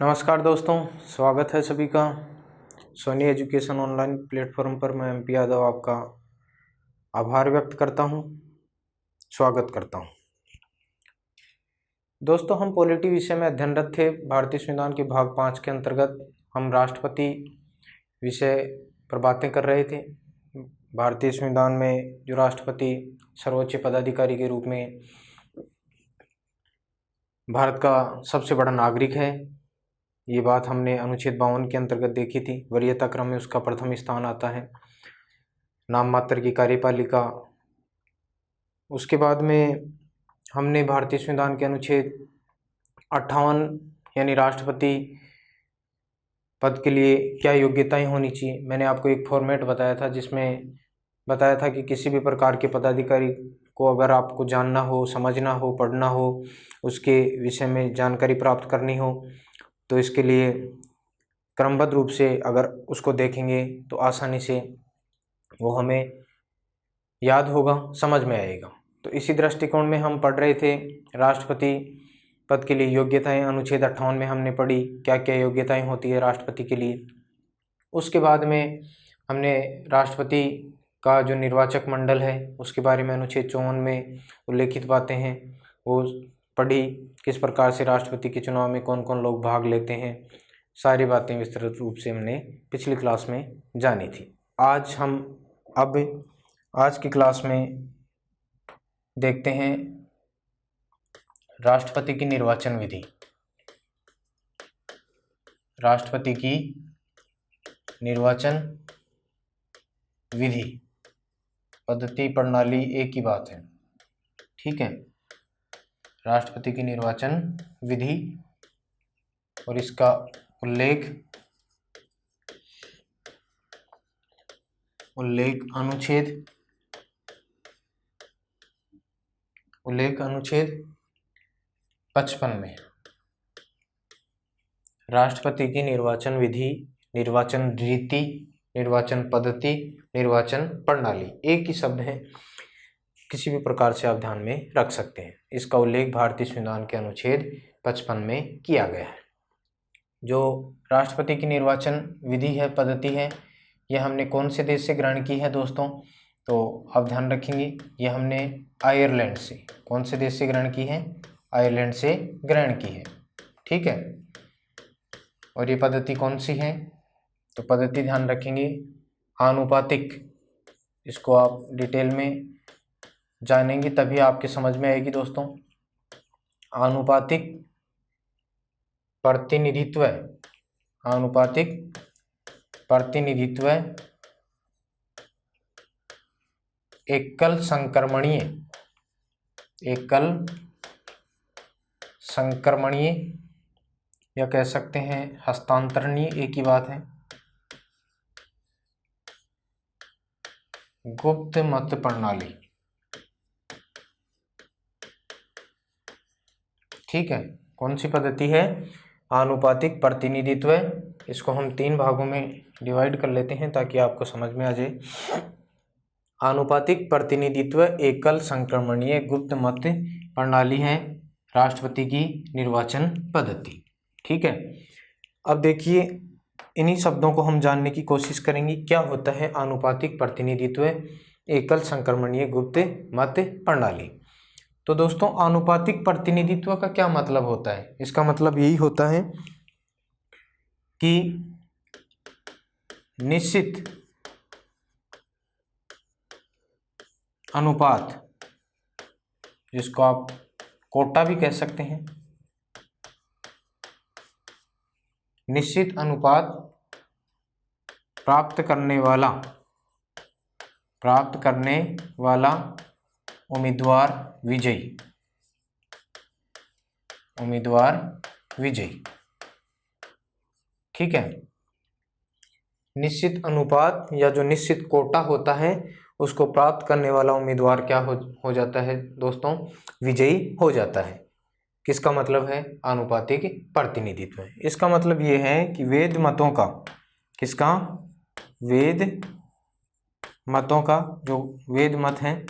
नमस्कार दोस्तों, स्वागत है सभी का सोनी एजुकेशन ऑनलाइन प्लेटफॉर्म पर। मैं MP यादव आपका आभार व्यक्त करता हूं, स्वागत करता हूं। दोस्तों, हम पॉलिटी विषय में अध्ययनरत थे। भारतीय संविधान के भाग 5 के अंतर्गत हम राष्ट्रपति विषय पर बातें कर रहे थे। भारतीय संविधान में जो राष्ट्रपति सर्वोच्च पदाधिकारी के रूप में भारत का सबसे बड़ा नागरिक है, ये बात हमने अनुच्छेद 52 के अंतर्गत देखी थी। वरीयता क्रम में उसका प्रथम स्थान आता है, नाम मात्र की कार्यपालिका। उसके बाद में हमने भारतीय संविधान के अनुच्छेद 58 यानी राष्ट्रपति पद के लिए क्या योग्यताएं होनी चाहिए, मैंने आपको एक फॉर्मेट बताया था, जिसमें बताया था कि किसी भी प्रकार के पदाधिकारी को अगर आपको जानना हो, समझना हो, पढ़ना हो, उसके विषय में जानकारी प्राप्त करनी हो, तो इसके लिए क्रमबद्ध रूप से अगर उसको देखेंगे तो आसानी से वो हमें याद होगा, समझ में आएगा। तो इसी दृष्टिकोण में हम पढ़ रहे थे राष्ट्रपति पद के लिए योग्यताएं। अनुच्छेद 58 में हमने पढ़ी क्या क्या योग्यताएं होती है राष्ट्रपति के लिए। उसके बाद में हमने राष्ट्रपति का जो निर्वाचक मंडल है उसके बारे में अनुच्छेद 54 में उल्लेखित बातें हैं वो पढ़ी। किस प्रकार से राष्ट्रपति के चुनाव में कौन कौन लोग भाग लेते हैं, सारी बातें विस्तृत रूप से हमने पिछली क्लास में जानी थी। आज की क्लास में देखते हैं राष्ट्रपति की निर्वाचन विधि। राष्ट्रपति की निर्वाचन विधि, पद्धति, प्रणाली एक ही बात है, ठीक है। राष्ट्रपति की निर्वाचन विधि और इसका उल्लेख अनुच्छेद 55 में। राष्ट्रपति की निर्वाचन विधि, निर्वाचन रीति, निर्वाचन पद्धति, निर्वाचन प्रणाली एक ही शब्द है, किसी भी प्रकार से आप ध्यान में रख सकते हैं। इसका उल्लेख भारतीय संविधान के अनुच्छेद 55 में किया गया है। जो राष्ट्रपति की निर्वाचन विधि है, पद्धति है, यह हमने कौन से देश से ग्रहण की है दोस्तों, तो आप ध्यान रखेंगे ये हमने आयरलैंड से, कौन से देश से ग्रहण की है, आयरलैंड से ग्रहण की है, ठीक है। और ये पद्धति कौन सी है, तो पद्धति ध्यान रखेंगे आनुपातिक। इसको आप डिटेल में जानेंगे तभी आपके समझ में आएगी दोस्तों। आनुपातिक प्रतिनिधित्व, आनुपातिक प्रतिनिधित्व एकल संक्रमणीय या कह सकते हैं हस्तांतरणीय, एक ही बात है, गुप्त मत प्रणाली, ठीक है। कौन सी पद्धति है, आनुपातिक प्रतिनिधित्व। इसको हम 3 भागों में डिवाइड कर लेते हैं ताकि आपको समझ में आ जाए। आनुपातिक प्रतिनिधित्व एकल संक्रमणीय गुप्त मत प्रणाली है राष्ट्रपति की निर्वाचन पद्धति, ठीक है। अब देखिए, इन्हीं शब्दों को हम जानने की कोशिश करेंगे। क्या होता है आनुपातिक प्रतिनिधित्व एकल संक्रमणीय गुप्त मत प्रणाली। तो दोस्तों, आनुपातिक प्रतिनिधित्व का क्या मतलब होता है, इसका मतलब यही होता है कि निश्चित अनुपात, जिसको आप कोटा भी कह सकते हैं, निश्चित अनुपात प्राप्त करने वाला उम्मीदवार विजयी, ठीक है। निश्चित अनुपात या जो निश्चित कोटा होता है उसको प्राप्त करने वाला उम्मीदवार क्या हो जाता है दोस्तों, विजयी हो जाता है। किसका मतलब है, आनुपातिक प्रतिनिधित्व। इसका मतलब ये है कि वेद मतों का, किसका, वेद मतों का, जो वेद मत हैं,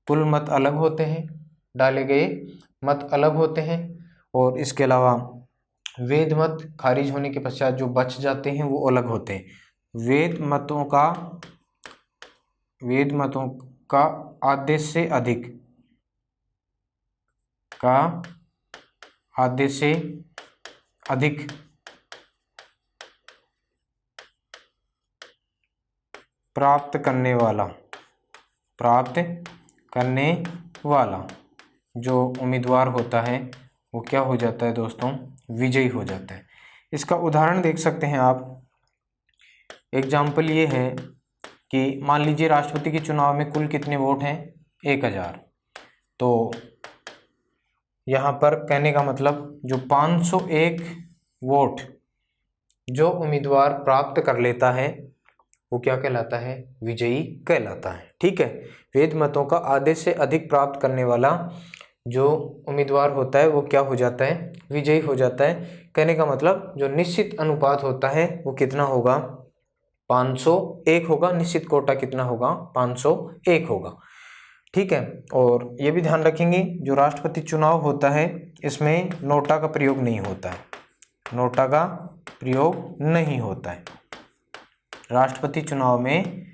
कुल मत अलग होते हैं, डाले गए मत अलग होते हैं, और इसके अलावा वैध मत खारिज होने के पश्चात जो बच जाते हैं वो अलग होते हैं। वैध मतों का आधे से अधिक प्राप्त करने वाला जो उम्मीदवार होता है वो क्या हो जाता है दोस्तों, विजयी हो जाता है। इसका उदाहरण देख सकते हैं आप। एग्जाम्पल ये है कि मान लीजिए राष्ट्रपति के चुनाव में कुल कितने वोट हैं, 1000। तो यहाँ पर कहने का मतलब जो 501 वोट जो उम्मीदवार प्राप्त कर लेता है वो क्या कहलाता है, विजयी कहलाता है। ठीक है, वैध मतों का आधे से अधिक प्राप्त करने वाला जो उम्मीदवार होता है वो क्या हो जाता है, विजयी हो जाता है। कहने का मतलब जो निश्चित अनुपात होता है वो कितना होगा, 501 होगा। निश्चित कोटा कितना होगा, 501 होगा। ठीक है, और ये भी ध्यान रखेंगे जो राष्ट्रपति चुनाव होता है इसमें नोटा का प्रयोग नहीं होता है, नोटा का प्रयोग नहीं होता है। राष्ट्रपति चुनाव में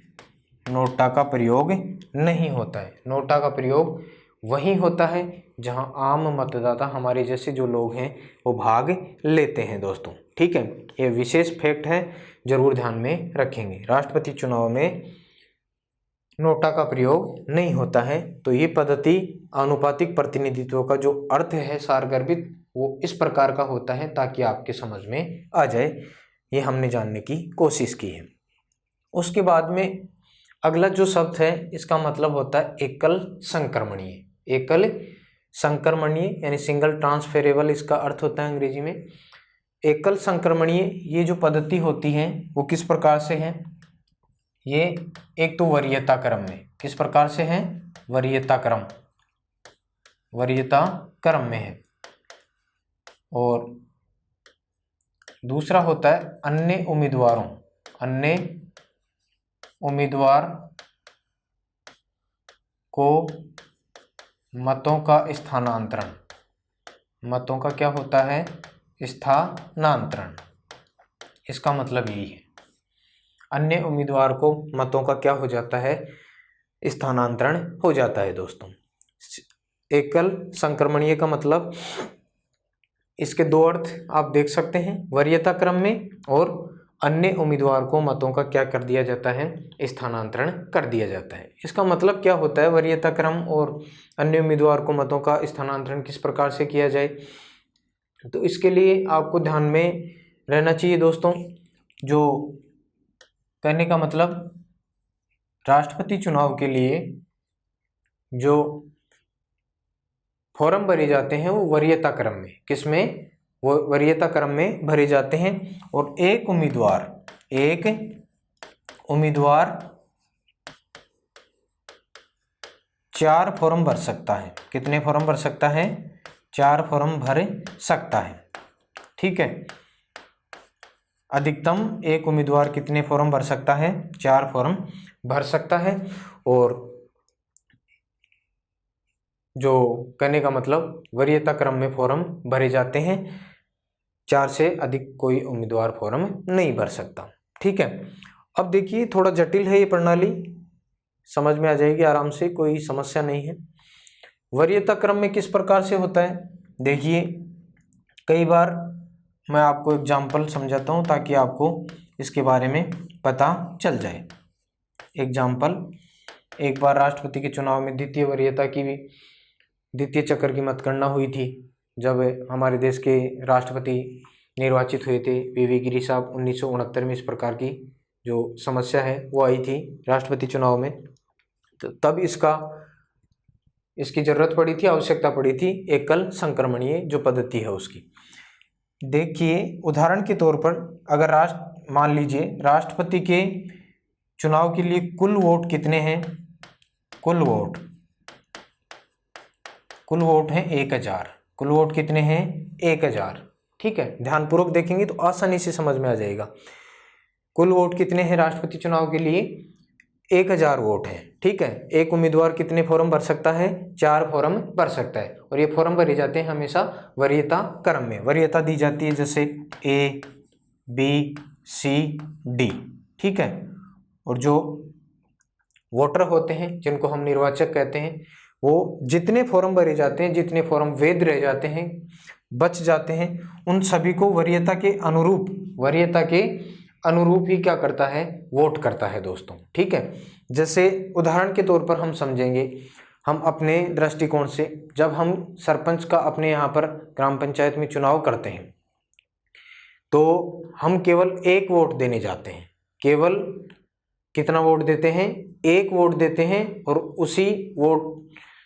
नोटा का प्रयोग नहीं होता है। नोटा का प्रयोग वहीं होता है जहां आम मतदाता हमारे जैसे जो लोग हैं वो भाग लेते हैं दोस्तों। ठीक है, ये विशेष फैक्ट है, जरूर ध्यान में रखेंगे। राष्ट्रपति चुनाव में नोटा का प्रयोग नहीं होता है। तो ये पद्धति आनुपातिक प्रतिनिधित्व का जो अर्थ है सारगर्भित वो इस प्रकार का होता है ताकि आपके समझ में आ जाए, ये हमने जानने की कोशिश की है। उसके बाद में अगला जो शब्द है इसका मतलब होता है एकल संक्रमणीय। एकल संक्रमणीय यानी सिंगल ट्रांसफेरेबल इसका अर्थ होता है अंग्रेजी में। एकल संक्रमणीय ये जो पद्धति होती है वो किस प्रकार से है, ये एक तो वरीयता क्रम में, किस प्रकार से है, वरीयता क्रम में है। और दूसरा होता है अन्य उम्मीदवार को मतों का स्थानांतरण, मतों का क्या होता है, स्थानांतरण। इसका मतलब यही है, अन्य उम्मीदवार को मतों का क्या हो जाता है, स्थानांतरण हो जाता है दोस्तों। एकल संक्रमणीय का मतलब इसके दो अर्थ आप देख सकते हैं, वरीयता क्रम में और अन्य उम्मीदवार को मतों का क्या कर दिया जाता है, स्थानांतरण कर दिया जाता है। इसका मतलब क्या होता है, वरीयता क्रम और अन्य उम्मीदवार को मतों का स्थानांतरण किस प्रकार से किया जाए, तो इसके लिए आपको ध्यान में रहना चाहिए दोस्तों। जो कहने का मतलब राष्ट्रपति चुनाव के लिए जो फॉर्म भरे जाते हैं वो वरीयता क्रम में, किसमें, वो वरीयता क्रम में भरे जाते हैं। और एक उम्मीदवार 4 फॉर्म भर सकता है। कितने फॉर्म भर सकता है, 4 फॉर्म भर सकता है। ठीक है, अधिकतम एक उम्मीदवार कितने फॉर्म भर सकता है, 4 फॉर्म भर सकता है। और जो कहने का मतलब वरीयता क्रम में फॉर्म भरे जाते हैं, 4 से अधिक कोई उम्मीदवार फॉर्म नहीं भर सकता। ठीक है, अब देखिए थोड़ा जटिल है ये प्रणाली, समझ में आ जाएगी आराम से, कोई समस्या नहीं है। वरीयता क्रम में किस प्रकार से होता है, देखिए कई बार मैं आपको एग्जाम्पल समझाता हूँ ताकि आपको इसके बारे में पता चल जाए। एग्जाम्पल, एक बार राष्ट्रपति के चुनाव में द्वितीय वरीयता की भी, द्वितीय चक्र की मतगणना हुई थी जब हमारे देश के राष्ट्रपति निर्वाचित हुए थे वी गिरी साहब 1969 में। इस प्रकार की जो समस्या है वो आई थी राष्ट्रपति चुनाव में, तो तब इसकी जरूरत पड़ी थी, आवश्यकता पड़ी थी एकल संक्रमणीय जो पद्धति है उसकी। देखिए उदाहरण के तौर पर अगर मान लीजिए राष्ट्रपति के चुनाव के लिए कुल वोट कितने हैं, कुल वोट हैं 1000। कुल वोट कितने हैं, 1000। ठीक है, ध्यानपूर्वक देखेंगे तो आसानी से समझ में आ जाएगा। कुल वोट कितने हैं राष्ट्रपति चुनाव के लिए, 1000 वोट हैं। ठीक है, एक उम्मीदवार कितने फॉर्म भर सकता है? 4 फॉर्म भर सकता है। और ये फॉर्म भरे जाते हैं हमेशा वरीयता क्रम में। वरीयता दी जाती है जैसे A, B, C, D। ठीक है, और जो वोटर होते हैं जिनको हम निर्वाचक कहते हैं, वो जितने फॉर्म भरे जाते हैं, जितने फॉर्म वैध रह जाते हैं, बच जाते हैं, उन सभी को वरीयता के अनुरूप ही क्या करता है? वोट करता है दोस्तों। ठीक है, जैसे उदाहरण के तौर पर हम समझेंगे, हम अपने दृष्टिकोण से जब हम सरपंच का अपने यहाँ पर ग्राम पंचायत में चुनाव करते हैं तो हम केवल 1 वोट देने जाते हैं। केवल कितना वोट देते हैं? 1 वोट देते हैं। और उसी वोट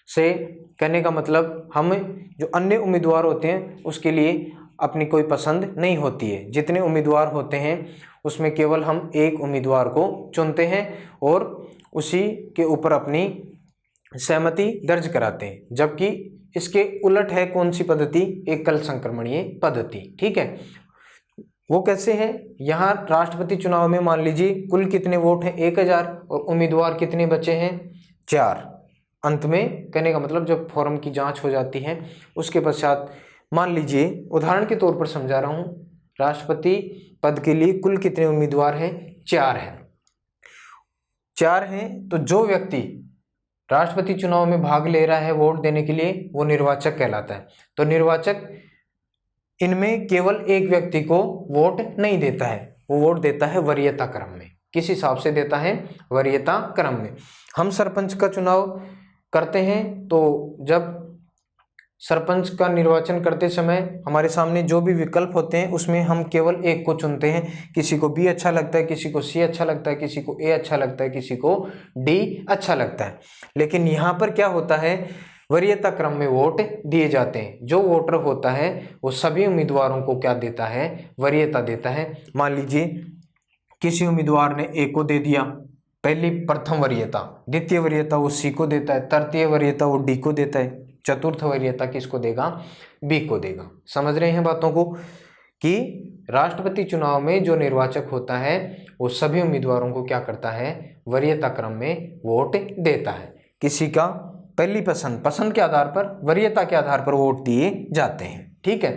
से कहने का मतलब हम जो अन्य उम्मीदवार होते हैं उसके लिए अपनी कोई पसंद नहीं होती है। जितने उम्मीदवार होते हैं उसमें केवल हम 1 उम्मीदवार को चुनते हैं और उसी के ऊपर अपनी सहमति दर्ज कराते हैं। जबकि इसके उलट है कौन सी पद्धति? एकल संक्रमणीय पद्धति। ठीक है, वो कैसे है? यहाँ राष्ट्रपति चुनाव में मान लीजिए कुल कितने वोट हैं? 1000 और उम्मीदवार कितने बचे हैं? 4। अंत में कहने का मतलब जब फॉर्म की जांच हो जाती है उसके पश्चात मान लीजिए, उदाहरण के तौर पर समझा रहा हूँ, राष्ट्रपति पद के लिए कुल कितने उम्मीदवार हैं? 4 हैं। 4 हैं तो जो व्यक्ति राष्ट्रपति चुनाव में भाग ले रहा है वोट देने के लिए वो निर्वाचक कहलाता है। तो निर्वाचक इनमें केवल एक व्यक्ति को वोट नहीं देता है, वो वोट देता है वरीयता क्रम में। किस हिसाब से देता है? वरीयता क्रम में। हम सरपंच का चुनाव करते हैं तो जब सरपंच का निर्वाचन करते समय हमारे सामने जो भी विकल्प होते हैं उसमें हम केवल एक को चुनते हैं। किसी को B अच्छा लगता है, किसी को C अच्छा लगता है, किसी को A अच्छा लगता है, किसी को D अच्छा लगता है। लेकिन यहाँ पर क्या होता है? वरीयता क्रम में वोट दिए जाते हैं। जो वोटर होता है वो सभी उम्मीदवारों को क्या देता है? वरीयता देता है। मान लीजिए किसी उम्मीदवार ने A को दे दिया, प्रथम वरीयता। द्वितीय वरीयता वो C को देता है, तृतीय वरीयता वो D को देता है, चतुर्थ वरीयता किसको देगा? B को देगा। समझ रहे हैं बातों को कि राष्ट्रपति चुनाव में जो निर्वाचक होता है वो सभी उम्मीदवारों को क्या करता है? वरीयता क्रम में वोट देता है। किसी का पहली पसंद के आधार पर, वरीयता के आधार पर वोट दिए जाते हैं। ठीक है,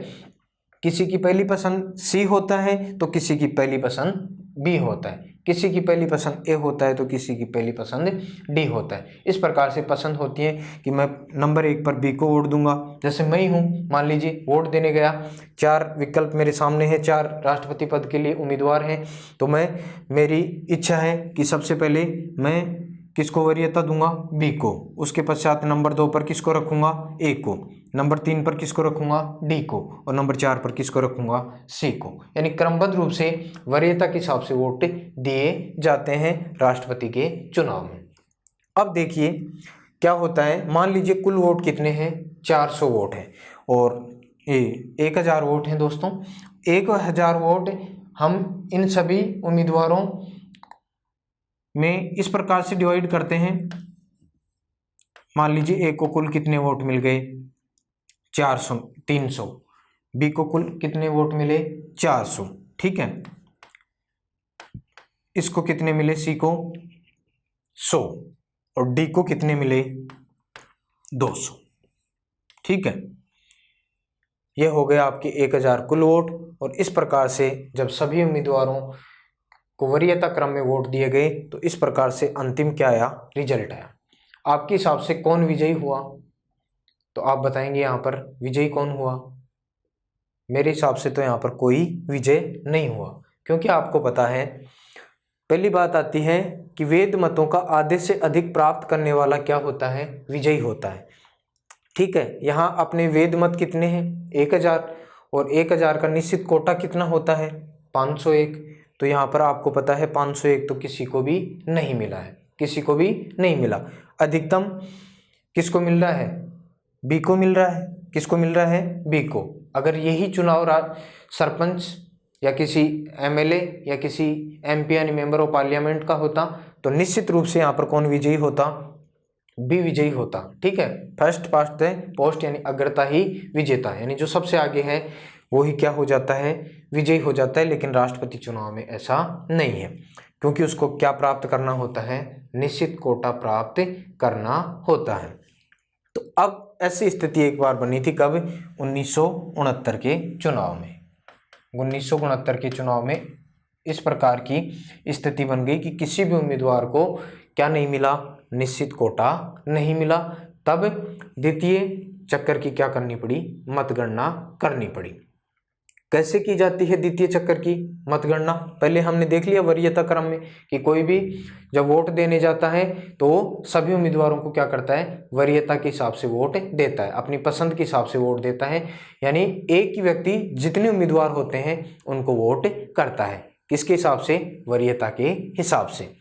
किसी की पहली पसंद C होता है तो किसी की पहली पसंद B होता है, किसी की पहली पसंद A होता है तो किसी की पहली पसंद D होता है। इस प्रकार से पसंद होती है कि मैं नंबर 1 पर B को वोट दूंगा। जैसे मैं ही हूँ, मान लीजिए वोट देने गया, 4 विकल्प मेरे सामने हैं, 4 राष्ट्रपति पद के लिए उम्मीदवार हैं, तो मेरी इच्छा है कि सबसे पहले मैं किसको वरीयता दूंगा? B को। उसके पश्चात नंबर 2 पर किसको रखूंगा? A को। नंबर 3 पर किसको रखूंगा? D को। और नंबर 4 पर किसको रखूंगा? C को। यानी क्रमबद्ध रूप से वरीयता के हिसाब से वोट दिए जाते हैं राष्ट्रपति के चुनाव में। अब देखिए क्या होता है, मान लीजिए कुल वोट कितने हैं? 400 वोट हैं और 1000 वोट हैं दोस्तों। 1000 वोट हम इन सभी उम्मीदवारों में इस प्रकार से डिवाइड करते हैं। मान लीजिए A को कुल कितने वोट मिल गए? 300। B को कुल कितने वोट मिले? 400। ठीक है, इसको कितने मिले? C को 100 और D को कितने मिले? 200। ठीक है, ये हो गया आपके 1000 कुल वोट। और इस प्रकार से जब सभी उम्मीदवारों को वरीयता क्रम में वोट दिए गए तो इस प्रकार से अंतिम क्या आया? रिजल्ट आया। आपके हिसाब से कौन विजयी हुआ? तो आप बताएंगे यहाँ पर विजयी कौन हुआ? मेरे हिसाब से तो यहाँ पर कोई विजय नहीं हुआ, क्योंकि आपको पता है पहली बात आती है कि वैध मतों का आधे से अधिक प्राप्त करने वाला क्या होता है? विजयी होता है। ठीक है, यहाँ अपने वैध मत कितने हैं? 1000 और 1000 का निश्चित कोटा कितना होता है? 501। तो यहाँ पर आपको पता है 501 तो किसी को भी नहीं मिला है, किसी को भी नहीं मिला। अधिकतम किसको मिल रहा है? B को मिल रहा है। किसको मिल रहा है? B को। अगर यही चुनाव सरपंच या किसी MLA या किसी MP यानी मेंबर ऑफ पार्लियामेंट का होता तो निश्चित रूप से यहाँ पर कौन विजयी होता? B विजयी होता। ठीक है, फर्स्ट पास्ट द पोस्ट यानी अग्रता ही विजेता, यानी जो सबसे आगे है वो ही क्या हो जाता है? विजयी हो जाता है। लेकिन राष्ट्रपति चुनाव में ऐसा नहीं है। क्योंकि उसको क्या प्राप्त करना होता है, निश्चित कोटा प्राप्त करना होता है। तो अब ऐसी स्थिति एक बार बनी थी, कब, 1969 के चुनाव में। 1969 के चुनाव में इस प्रकार की स्थिति बन गई कि किसी भी उम्मीदवार को क्या नहीं मिला, निश्चित कोटा नहीं मिला। तब द्वितीय चक्कर की क्या करनी पड़ी, मतगणना करनी पड़ी। कैसे की जाती है द्वितीय चक्कर की मतगणना, पहले हमने देख लिया वरीयता क्रम में कि कोई भी जब वोट देने जाता है तो सभी उम्मीदवारों को क्या करता है, वरीयता के हिसाब से वोट देता है, अपनी पसंद के हिसाब से वोट देता है। यानी एक ही व्यक्ति जितने उम्मीदवार होते हैं उनको वोट करता है, किसके हिसाब से, वरीयता के हिसाब से।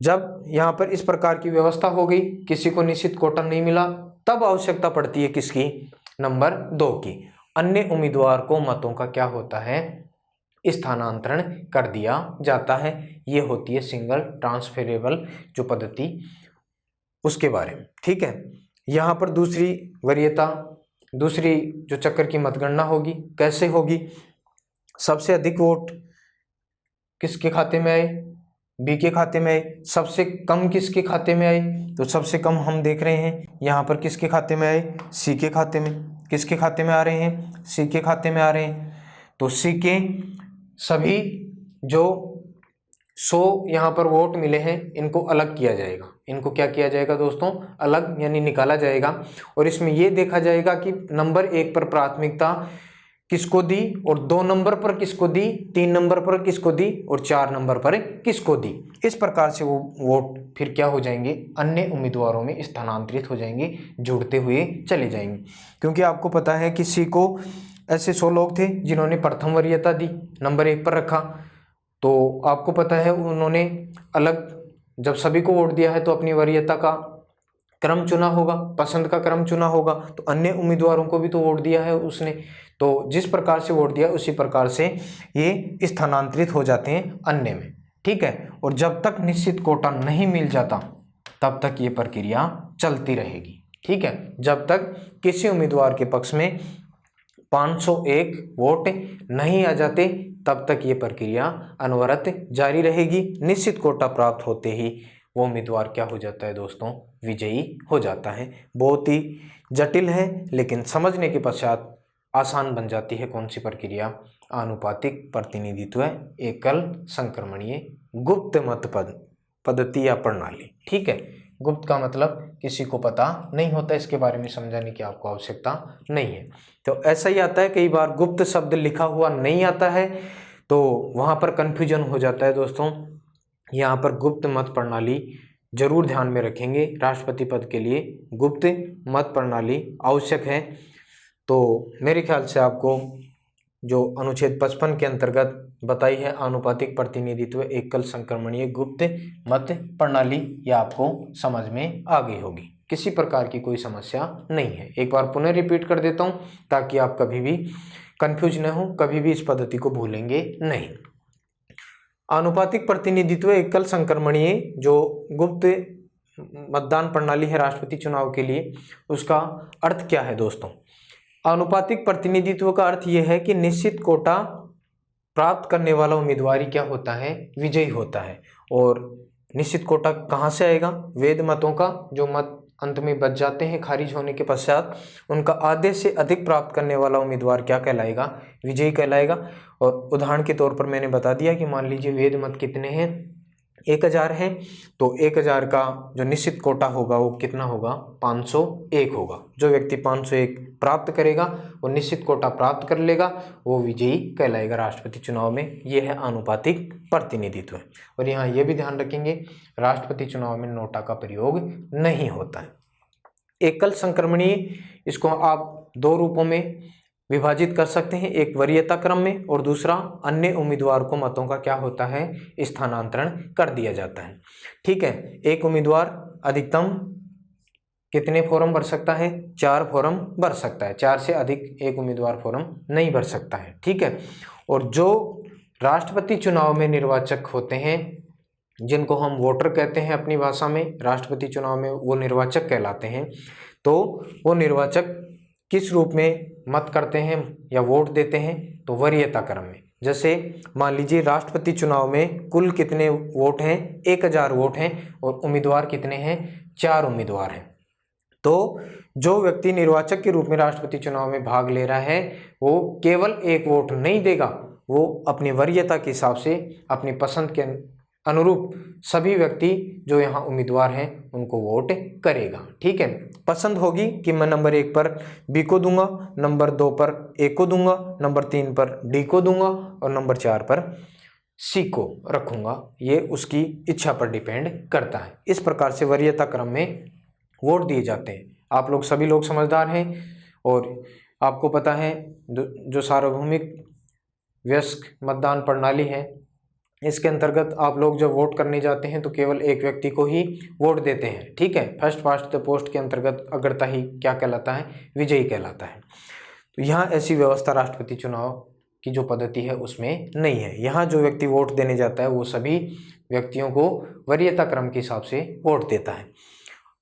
जब यहाँ पर इस प्रकार की व्यवस्था हो गई, किसी को निश्चित कोटा नहीं मिला, तब आवश्यकता पड़ती है किसकी, नंबर 2 की, अन्य उम्मीदवार को मतों का क्या होता है, स्थानांतरण कर दिया जाता है। ये होती है सिंगल ट्रांसफरेबल जो पद्धति, उसके बारे में। ठीक है, यहाँ पर दूसरी वरीयता, दूसरी जो चक्कर की मतगणना होगी, कैसे होगी, सबसे अधिक वोट किसके खाते में आए, बी के खाते में आए, सबसे कम किसके खाते में आए, तो सबसे कम हम देख रहे हैं यहाँ पर किसके खाते में आए, सी के खाते में। किसके खाते में आ रहे हैं, सी के खाते में आ रहे हैं। तो सी के सभी जो 100 यहाँ पर वोट मिले हैं इनको अलग किया जाएगा, इनको क्या किया जाएगा दोस्तों, अलग यानी निकाला जाएगा। और इसमें ये देखा जाएगा कि नंबर 1 पर प्राथमिकता किसको दी, और 2 नंबर पर किसको दी, 3 नंबर पर किसको दी, और 4 नंबर पर किसको दी। इस प्रकार से वो वोट फिर क्या हो जाएंगे, अन्य उम्मीदवारों में स्थानांतरित हो जाएंगे, जुड़ते हुए चले जाएंगे। क्योंकि आपको पता है कि सी को ऐसे 100 लोग थे जिन्होंने प्रथम वरीयता दी, नंबर 1 पर रखा। तो आपको पता है उन्होंने अलग, जब सभी को वोट दिया है तो अपनी वरीयता का क्रम चुना होगा, पसंद का क्रम चुना होगा। तो अन्य उम्मीदवारों को भी तो वोट दिया है उसने, तो जिस प्रकार से वोट दिया उसी प्रकार से ये स्थानांतरित हो जाते हैं अन्य में। ठीक है, और जब तक निश्चित कोटा नहीं मिल जाता तब तक ये प्रक्रिया चलती रहेगी। ठीक है, जब तक किसी उम्मीदवार के पक्ष में 501 वोट नहीं आ जाते तब तक ये प्रक्रिया अनवरत जारी रहेगी। निश्चित कोटा प्राप्त होते ही वो उम्मीदवार क्या हो जाता है दोस्तों, विजयी हो जाता है। बहुत ही जटिल है लेकिन समझने के पश्चात आसान बन जाती है। कौन सी प्रक्रिया, आनुपातिक प्रतिनिधित्व एकल संक्रमणीय गुप्त मत पद्धति या प्रणाली। ठीक है, गुप्त का मतलब किसी को पता नहीं होता, इसके बारे में समझाने की आपको आवश्यकता नहीं है। तो ऐसा ही आता है, कई बार गुप्त शब्द लिखा हुआ नहीं आता है तो वहाँ पर कन्फ्यूजन हो जाता है दोस्तों। यहाँ पर गुप्त मत प्रणाली जरूर ध्यान में रखेंगे, राष्ट्रपति पद के लिए गुप्त मत प्रणाली आवश्यक है। तो मेरे ख्याल से आपको जो अनुच्छेद 55 के अंतर्गत बताई है आनुपातिक प्रतिनिधित्व एकल संक्रमणीय गुप्त मत प्रणाली, ये आपको समझ में आ गई होगी, किसी प्रकार की कोई समस्या नहीं है। एक बार पुनः रिपीट कर देता हूँ ताकि आप कभी भी कंफ्यूज न हो, कभी भी इस पद्धति को भूलेंगे नहीं। आनुपातिक प्रतिनिधित्व एकल संक्रमणीय जो गुप्त मतदान प्रणाली है राष्ट्रपति चुनाव के लिए, उसका अर्थ क्या है दोस्तों। आनुपातिक प्रतिनिधित्व का अर्थ यह है कि निश्चित कोटा प्राप्त करने वाला उम्मीदवार क्या होता है, विजयी होता है। और निश्चित कोटा कहाँ से आएगा, वेद मतों का, जो मत अंत में बच जाते हैं खारिज होने के पश्चात, उनका आधे से अधिक प्राप्त करने वाला उम्मीदवार क्या कहलाएगा, विजयी कहलाएगा। और उदाहरण के तौर पर मैंने बता दिया कि मान लीजिए वेद मत कितने हैं, 1000 हैं, तो 1000 का जो निश्चित कोटा होगा वो कितना होगा, 501 होगा। जो व्यक्ति 501 प्राप्त करेगा वो निश्चित कोटा प्राप्त कर लेगा, वो विजयी कहलाएगा राष्ट्रपति चुनाव में। ये है आनुपातिक प्रतिनिधित्व। और यहाँ ये भी ध्यान रखेंगे, राष्ट्रपति चुनाव में नोटा का प्रयोग नहीं होता है। एकल संक्रमणीय, इसको आप 2 रूपों में विभाजित कर सकते हैं, एक वरीयता क्रम में और दूसरा अन्य उम्मीदवार को मतों का क्या होता है, स्थानांतरण कर दिया जाता है। ठीक है, एक उम्मीदवार अधिकतम कितने फॉर्म भर सकता है, 4 फॉर्म भर सकता है, 4 से अधिक एक उम्मीदवार फॉर्म नहीं भर सकता है। ठीक है, और जो राष्ट्रपति चुनाव में निर्वाचक होते हैं, जिनको हम वोटर कहते हैं अपनी भाषा में, राष्ट्रपति चुनाव में वो निर्वाचक कहलाते हैं। तो वो निर्वाचक किस रूप में मत करते हैं या वोट देते हैं, तो वरीयता क्रम में। जैसे मान लीजिए राष्ट्रपति चुनाव में कुल कितने वोट हैं, 1000 वोट हैं और उम्मीदवार कितने हैं, 4 उम्मीदवार हैं। तो जो व्यक्ति निर्वाचक के रूप में राष्ट्रपति चुनाव में भाग ले रहा है वो केवल एक वोट नहीं देगा, वो अपनी वरीयता के हिसाब से अपनी पसंद के अनुरूप सभी व्यक्ति जो यहाँ उम्मीदवार हैं उनको वोट करेगा। ठीक है, पसंद होगी कि मैं नंबर 1 पर बी को दूंगा, नंबर 2 पर ए को दूंगा, नंबर 3 पर डी को दूंगा और नंबर 4 पर सी को रखूंगा, ये उसकी इच्छा पर डिपेंड करता है। इस प्रकार से वरीयता क्रम में वोट दिए जाते हैं। आप लोग सभी लोग समझदार हैं और आपको पता है जो सार्वभौमिक वयस्क मतदान प्रणाली है इसके अंतर्गत आप लोग जब वोट करने जाते हैं तो केवल एक व्यक्ति को ही वोट देते हैं। ठीक है, फर्स्ट पास्ट द पोस्ट के अंतर्गत अग्रता ही क्या कहलाता है, विजयी कहलाता है। तो यहाँ ऐसी व्यवस्था राष्ट्रपति चुनाव की जो पद्धति है उसमें नहीं है। यहाँ जो व्यक्ति वोट देने जाता है वो सभी व्यक्तियों को वरीयता क्रम के हिसाब से वोट देता है।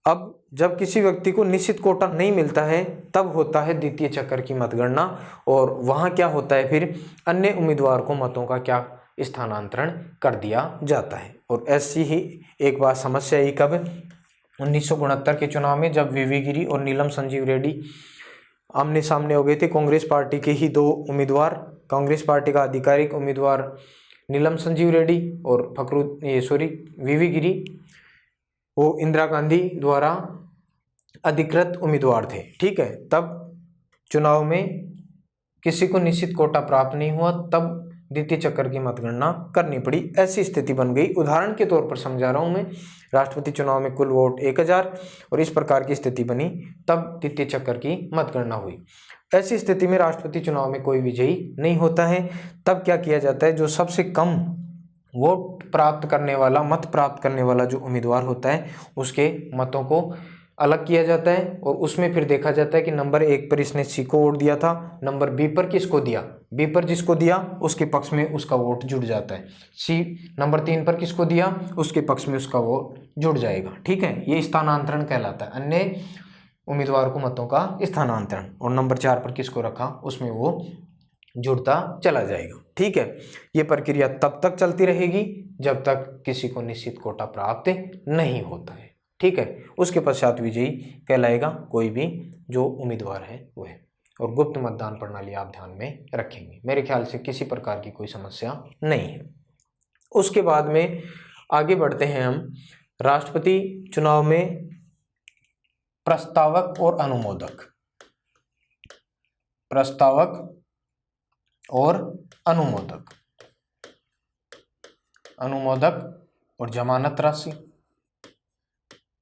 अब जब किसी व्यक्ति को निश्चित कोटा नहीं मिलता है तब होता है द्वितीय चक्कर की मतगणना और वहाँ क्या होता है, फिर अन्य उम्मीदवार को मतों का क्या स्थानांतरण कर दिया जाता है। और ऐसी ही एक बार समस्या आई कब, 1969 के चुनाव में, जब वीवी गिरी और नीलम संजीव रेड्डी आमने सामने हो गए थे। कांग्रेस पार्टी के ही 2 उम्मीदवार, कांग्रेस पार्टी का आधिकारिक उम्मीदवार नीलम संजीव रेड्डी और वीवी गिरी वो इंदिरा गांधी द्वारा अधिकृत उम्मीदवार थे। ठीक है, तब चुनाव में किसी को निश्चित कोटा प्राप्त नहीं हुआ, तब द्वितीय चक्कर की मतगणना करनी पड़ी। ऐसी स्थिति बन गई। उदाहरण के तौर पर समझा रहा हूं मैं, राष्ट्रपति चुनाव में कुल वोट 1000 और इस प्रकार की स्थिति बनी, तब द्वितीय चक्कर की मतगणना हुई। ऐसी स्थिति में राष्ट्रपति चुनाव में कोई विजयी नहीं होता है। तब क्या किया जाता है, जो सबसे कम वोट प्राप्त करने वाला, मत प्राप्त करने वाला जो उम्मीदवार होता है उसके मतों को अलग किया जाता है और उसमें फिर देखा जाता है कि नंबर 1 पर इसने सी को वोट दिया था, नंबर बी पर किसको दिया, बी पर जिसको दिया उसके पक्ष में उसका वोट जुड़ जाता है। सी नंबर 3 पर किसको दिया उसके पक्ष में उसका वोट जुड़ जाएगा। ठीक है, ये स्थानांतरण कहलाता है, अन्य उम्मीदवार को मतों का स्थानांतरण। और नंबर 4 पर किसको रखा उसमें वो जुड़ता चला जाएगा। ठीक है, ये प्रक्रिया तब तक चलती रहेगी जब तक किसी को निश्चित कोटा प्राप्त नहीं होता है। ठीक है, उसके पश्चात विजयी कहलाएगा कोई भी जो उम्मीदवार है वो है। और गुप्त मतदान प्रणाली आप ध्यान में रखेंगे, मेरे ख्याल से किसी प्रकार की कोई समस्या नहीं है। उसके बाद में आगे बढ़ते हैं हम राष्ट्रपति चुनाव में प्रस्तावक और अनुमोदक। प्रस्तावक और अनुमोदक, अनुमोदक और जमानत राशि,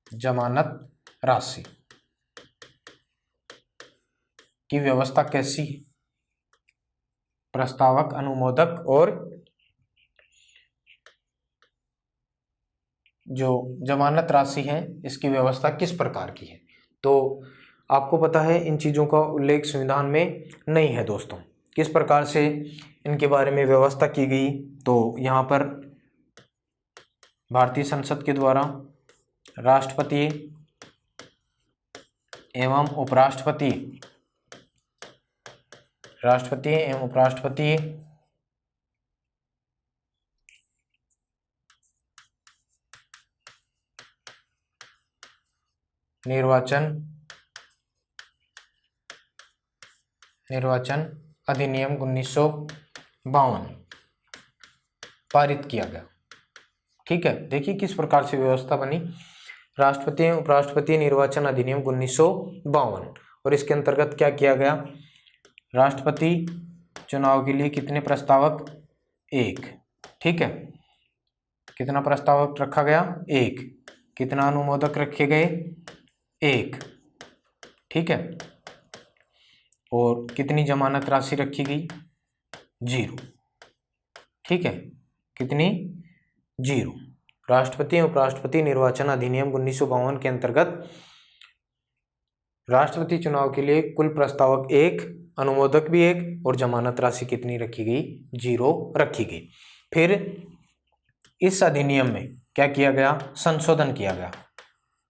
जमानत राशि की व्यवस्था कैसी है। प्रस्तावक, अनुमोदक और जो जमानत राशि है इसकी व्यवस्था किस प्रकार की है। तो आपको पता है इन चीज़ों का उल्लेख संविधान में नहीं है दोस्तों। किस प्रकार से इनके बारे में व्यवस्था की गई, तो यहाँ पर भारतीय संसद के द्वारा राष्ट्रपति एवं उपराष्ट्रपति, राष्ट्रपति एवं उपराष्ट्रपति निर्वाचन अधिनियम 1952 पारित किया गया। ठीक है, देखिए किस प्रकार से व्यवस्था बनी। राष्ट्रपति एवं उपराष्ट्रपति निर्वाचन अधिनियम 1952 और इसके अंतर्गत क्या किया गया, राष्ट्रपति चुनाव के लिए कितने प्रस्तावक, 1। ठीक है, कितना प्रस्तावक रखा गया, 1। कितना अनुमोदक रखे गए, 1। ठीक है, और कितनी जमानत राशि रखी गई, 0। ठीक है, कितनी, 0। राष्ट्रपति एवं उपराष्ट्रपति निर्वाचन अधिनियम 1952 के अंतर्गत राष्ट्रपति चुनाव के लिए कुल प्रस्तावक 1, अनुमोदक भी 1 और जमानत राशि कितनी रखी गई, 0 रखी गई। फिर इस अधिनियम में क्या किया गया, संशोधन किया गया।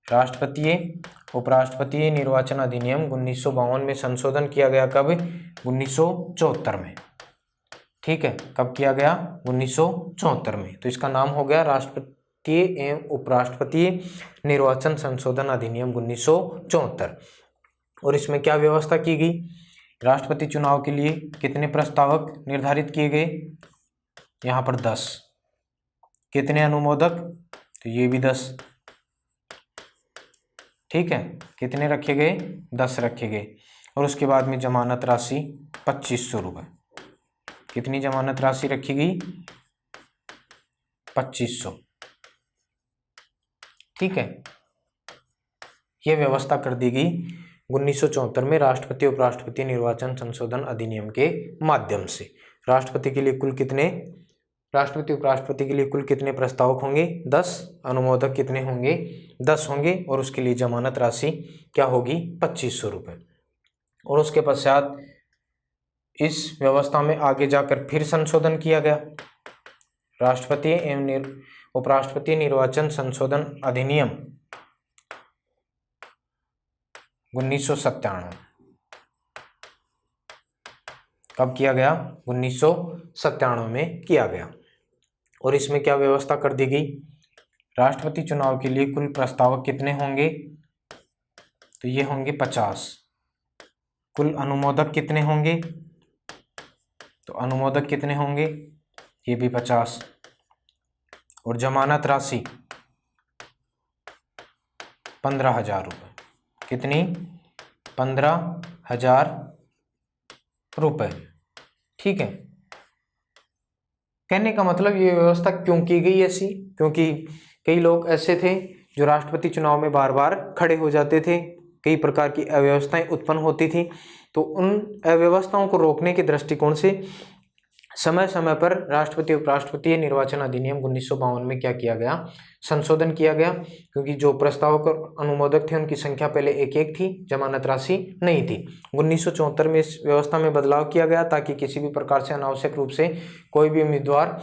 राष्ट्रपति उपराष्ट्रपति निर्वाचन अधिनियम 1952 में संशोधन किया गया। कब, 1974 में। ठीक है, कब किया गया? 1974 में। तो इसका नाम हो गया राष्ट्रपति एवं उपराष्ट्रपति निर्वाचन संशोधन अधिनियम 1974। और इसमें क्या व्यवस्था की गई? राष्ट्रपति चुनाव के लिए कितने प्रस्तावक निर्धारित किए गए? यहाँ पर 10। कितने अनुमोदक? तो ये भी 10। ठीक है, कितने रखे गए? 10 रखे गए। और उसके बाद में जमानत राशि 2500 रुपये। कितनी जमानत राशि रखी गई? 2500। ठीक है, यह व्यवस्था कर दी गई 1974 में राष्ट्रपति उपराष्ट्रपति निर्वाचन संशोधन अधिनियम के माध्यम से। राष्ट्रपति के लिए कुल कितने, राष्ट्रपति उपराष्ट्रपति के लिए कुल कितने प्रस्तावक होंगे? 10। अनुमोदक कितने होंगे? 10 होंगे। और उसके लिए जमानत राशि क्या होगी? 2500 रुपये। और उसके पश्चात इस व्यवस्था में आगे जाकर फिर संशोधन किया गया। राष्ट्रपति एवं उपराष्ट्रपति निर्वाचन संशोधन अधिनियम 1997। कब किया गया? 1997 में किया गया। और इसमें क्या व्यवस्था कर दी गई? राष्ट्रपति चुनाव के लिए कुल प्रस्तावक कितने होंगे? तो ये होंगे 50। कुल अनुमोदक कितने होंगे? तो अनुमोदक कितने होंगे? ये भी 50। और जमानत राशि 15,000 रुपये। कितनी? 15,000 रुपये। ठीक है, कहने का मतलब ये व्यवस्था क्यों की गई ऐसी? क्योंकि कई लोग ऐसे थे जो राष्ट्रपति चुनाव में बार बार खड़े हो जाते थे, कई प्रकार की अव्यवस्थाएं उत्पन्न होती थी। तो उन अव्यवस्थाओं को रोकने के दृष्टिकोण से समय समय पर राष्ट्रपति उपराष्ट्रपति निर्वाचन अधिनियम 1952 में क्या किया गया? संशोधन किया गया। क्योंकि जो प्रस्तावक और अनुमोदक थे उनकी संख्या पहले एक थी, जमानत राशि नहीं थी। 1974 में इस व्यवस्था में बदलाव किया गया ताकि किसी भी प्रकार से अनावश्यक रूप से कोई भी उम्मीदवार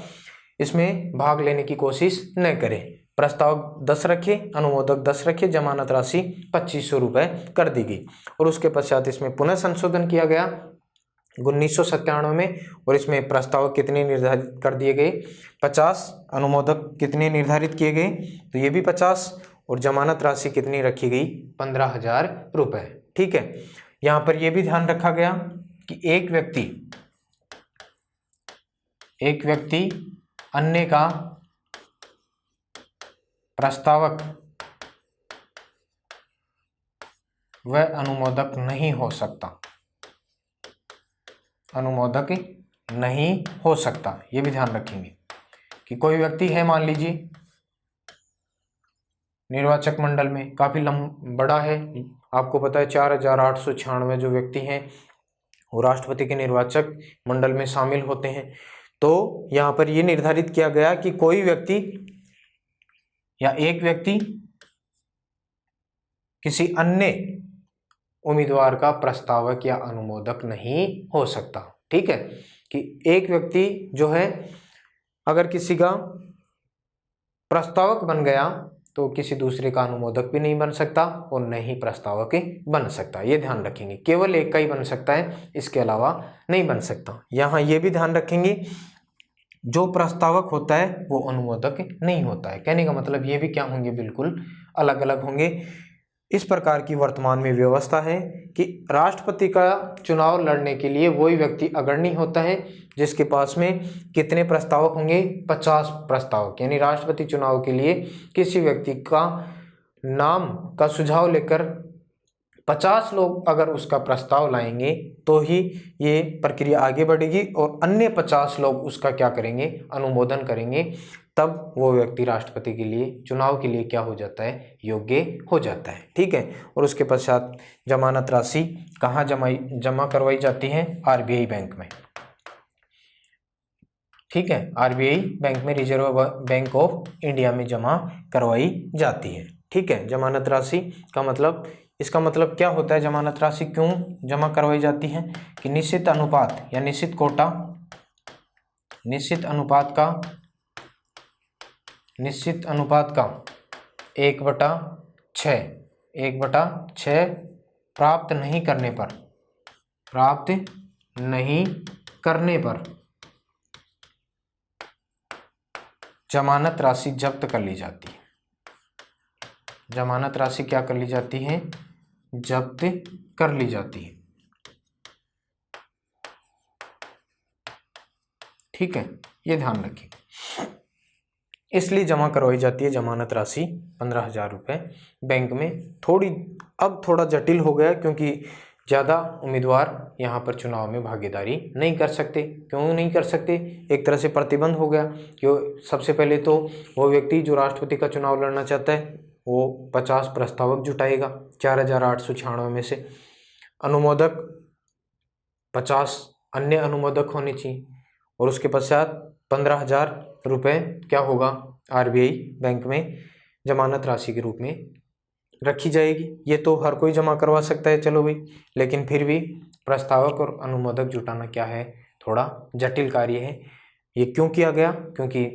इसमें भाग लेने की कोशिश न करे। प्रस्तावक 10 रखे, अनुमोदक 10 रखे, जमानत राशि 2500 रुपये कर दी गई। और उसके पश्चात इसमें पुनः संशोधन किया गया 1997 में। और इसमें प्रस्तावक कितने निर्धारित कर दिए गए? 50। अनुमोदक कितने निर्धारित किए गए? तो ये भी 50। और जमानत राशि कितनी रखी गई? 15,000 रुपये। ठीक है, यहाँ पर यह भी ध्यान रखा गया कि एक व्यक्ति अन्य का प्रस्तावक व अनुमोदक नहीं हो सकता। अनुमोदक नहीं हो सकता, ये भी ध्यान रखेंगे कि कोई व्यक्ति है, मान लीजिए निर्वाचक मंडल में काफी बड़ा है, आपको पता है 4,896 जो व्यक्ति हैं वो राष्ट्रपति के निर्वाचक मंडल में शामिल होते हैं। तो यहाँ पर ये निर्धारित किया गया कि कोई व्यक्ति या एक व्यक्ति किसी अन्य उम्मीदवार का प्रस्तावक या अनुमोदक नहीं हो सकता। ठीक है, कि एक व्यक्ति जो है अगर किसी का प्रस्तावक बन गया तो किसी दूसरे का अनुमोदक भी नहीं बन सकता और न ही प्रस्तावक बन सकता। ये ध्यान रखेंगे, केवल एक का ही बन सकता है, इसके अलावा नहीं बन सकता। यहाँ ये भी ध्यान रखेंगे जो प्रस्तावक होता है वो अनुमोदक नहीं होता है। कहने का मतलब ये भी क्या होंगे? बिल्कुल अलग अलग होंगे। इस प्रकार की वर्तमान में व्यवस्था है कि राष्ट्रपति का चुनाव लड़ने के लिए वही व्यक्ति अग्रणी होता है जिसके पास में कितने प्रस्तावक होंगे? 50 प्रस्तावक। यानी राष्ट्रपति चुनाव के लिए किसी व्यक्ति का नाम का सुझाव लेकर 50 लोग अगर उसका प्रस्ताव लाएंगे तो ही ये प्रक्रिया आगे बढ़ेगी और अन्य 50 लोग उसका क्या करेंगे? अनुमोदन करेंगे। तब वो व्यक्ति राष्ट्रपति के लिए चुनाव के लिए क्या हो जाता है? योग्य हो जाता है। ठीक है, और उसके पश्चात जमानत राशि कहाँ जमा करवाई जाती है? आरबीआई बैंक में। ठीक है, आरबीआई बैंक में, रिजर्व बैंक ऑफ इंडिया में जमा करवाई जाती है। ठीक है, जमानत राशि का मतलब, इसका मतलब क्या होता है? जमानत राशि क्यों जमा करवाई जाती है? कि निश्चित अनुपात या निश्चित कोटा, निश्चित अनुपात का 1/6 प्राप्त नहीं करने पर जमानत राशि जब्त कर ली जाती है। जमानत राशि क्या कर ली जाती है? जब्त कर ली जाती है। ठीक है, ये ध्यान रखिए। इसलिए जमा करवाई जाती है जमानत राशि 15,000 रुपये बैंक में। अब थोड़ा जटिल हो गया क्योंकि ज़्यादा उम्मीदवार यहाँ पर चुनाव में भागीदारी नहीं कर सकते। क्यों नहीं कर सकते? एक तरह से प्रतिबंध हो गया। क्यों? सबसे पहले तो वो व्यक्ति जो राष्ट्रपति का चुनाव लड़ना चाहता है वो 50 प्रस्तावक जुटाएगा 4,896 में से। अनुमोदक 50 अन्य अनुमोदक होने चाहिए और उसके पश्चात 15,000 रुपये क्या होगा? आरबीआई बैंक में जमानत राशि के रूप में रखी जाएगी। ये तो हर कोई जमा करवा सकता है, चलो भाई, लेकिन फिर भी प्रस्तावक और अनुमोदक जुटाना क्या है? थोड़ा जटिल कार्य है। ये क्यों किया गया? क्योंकि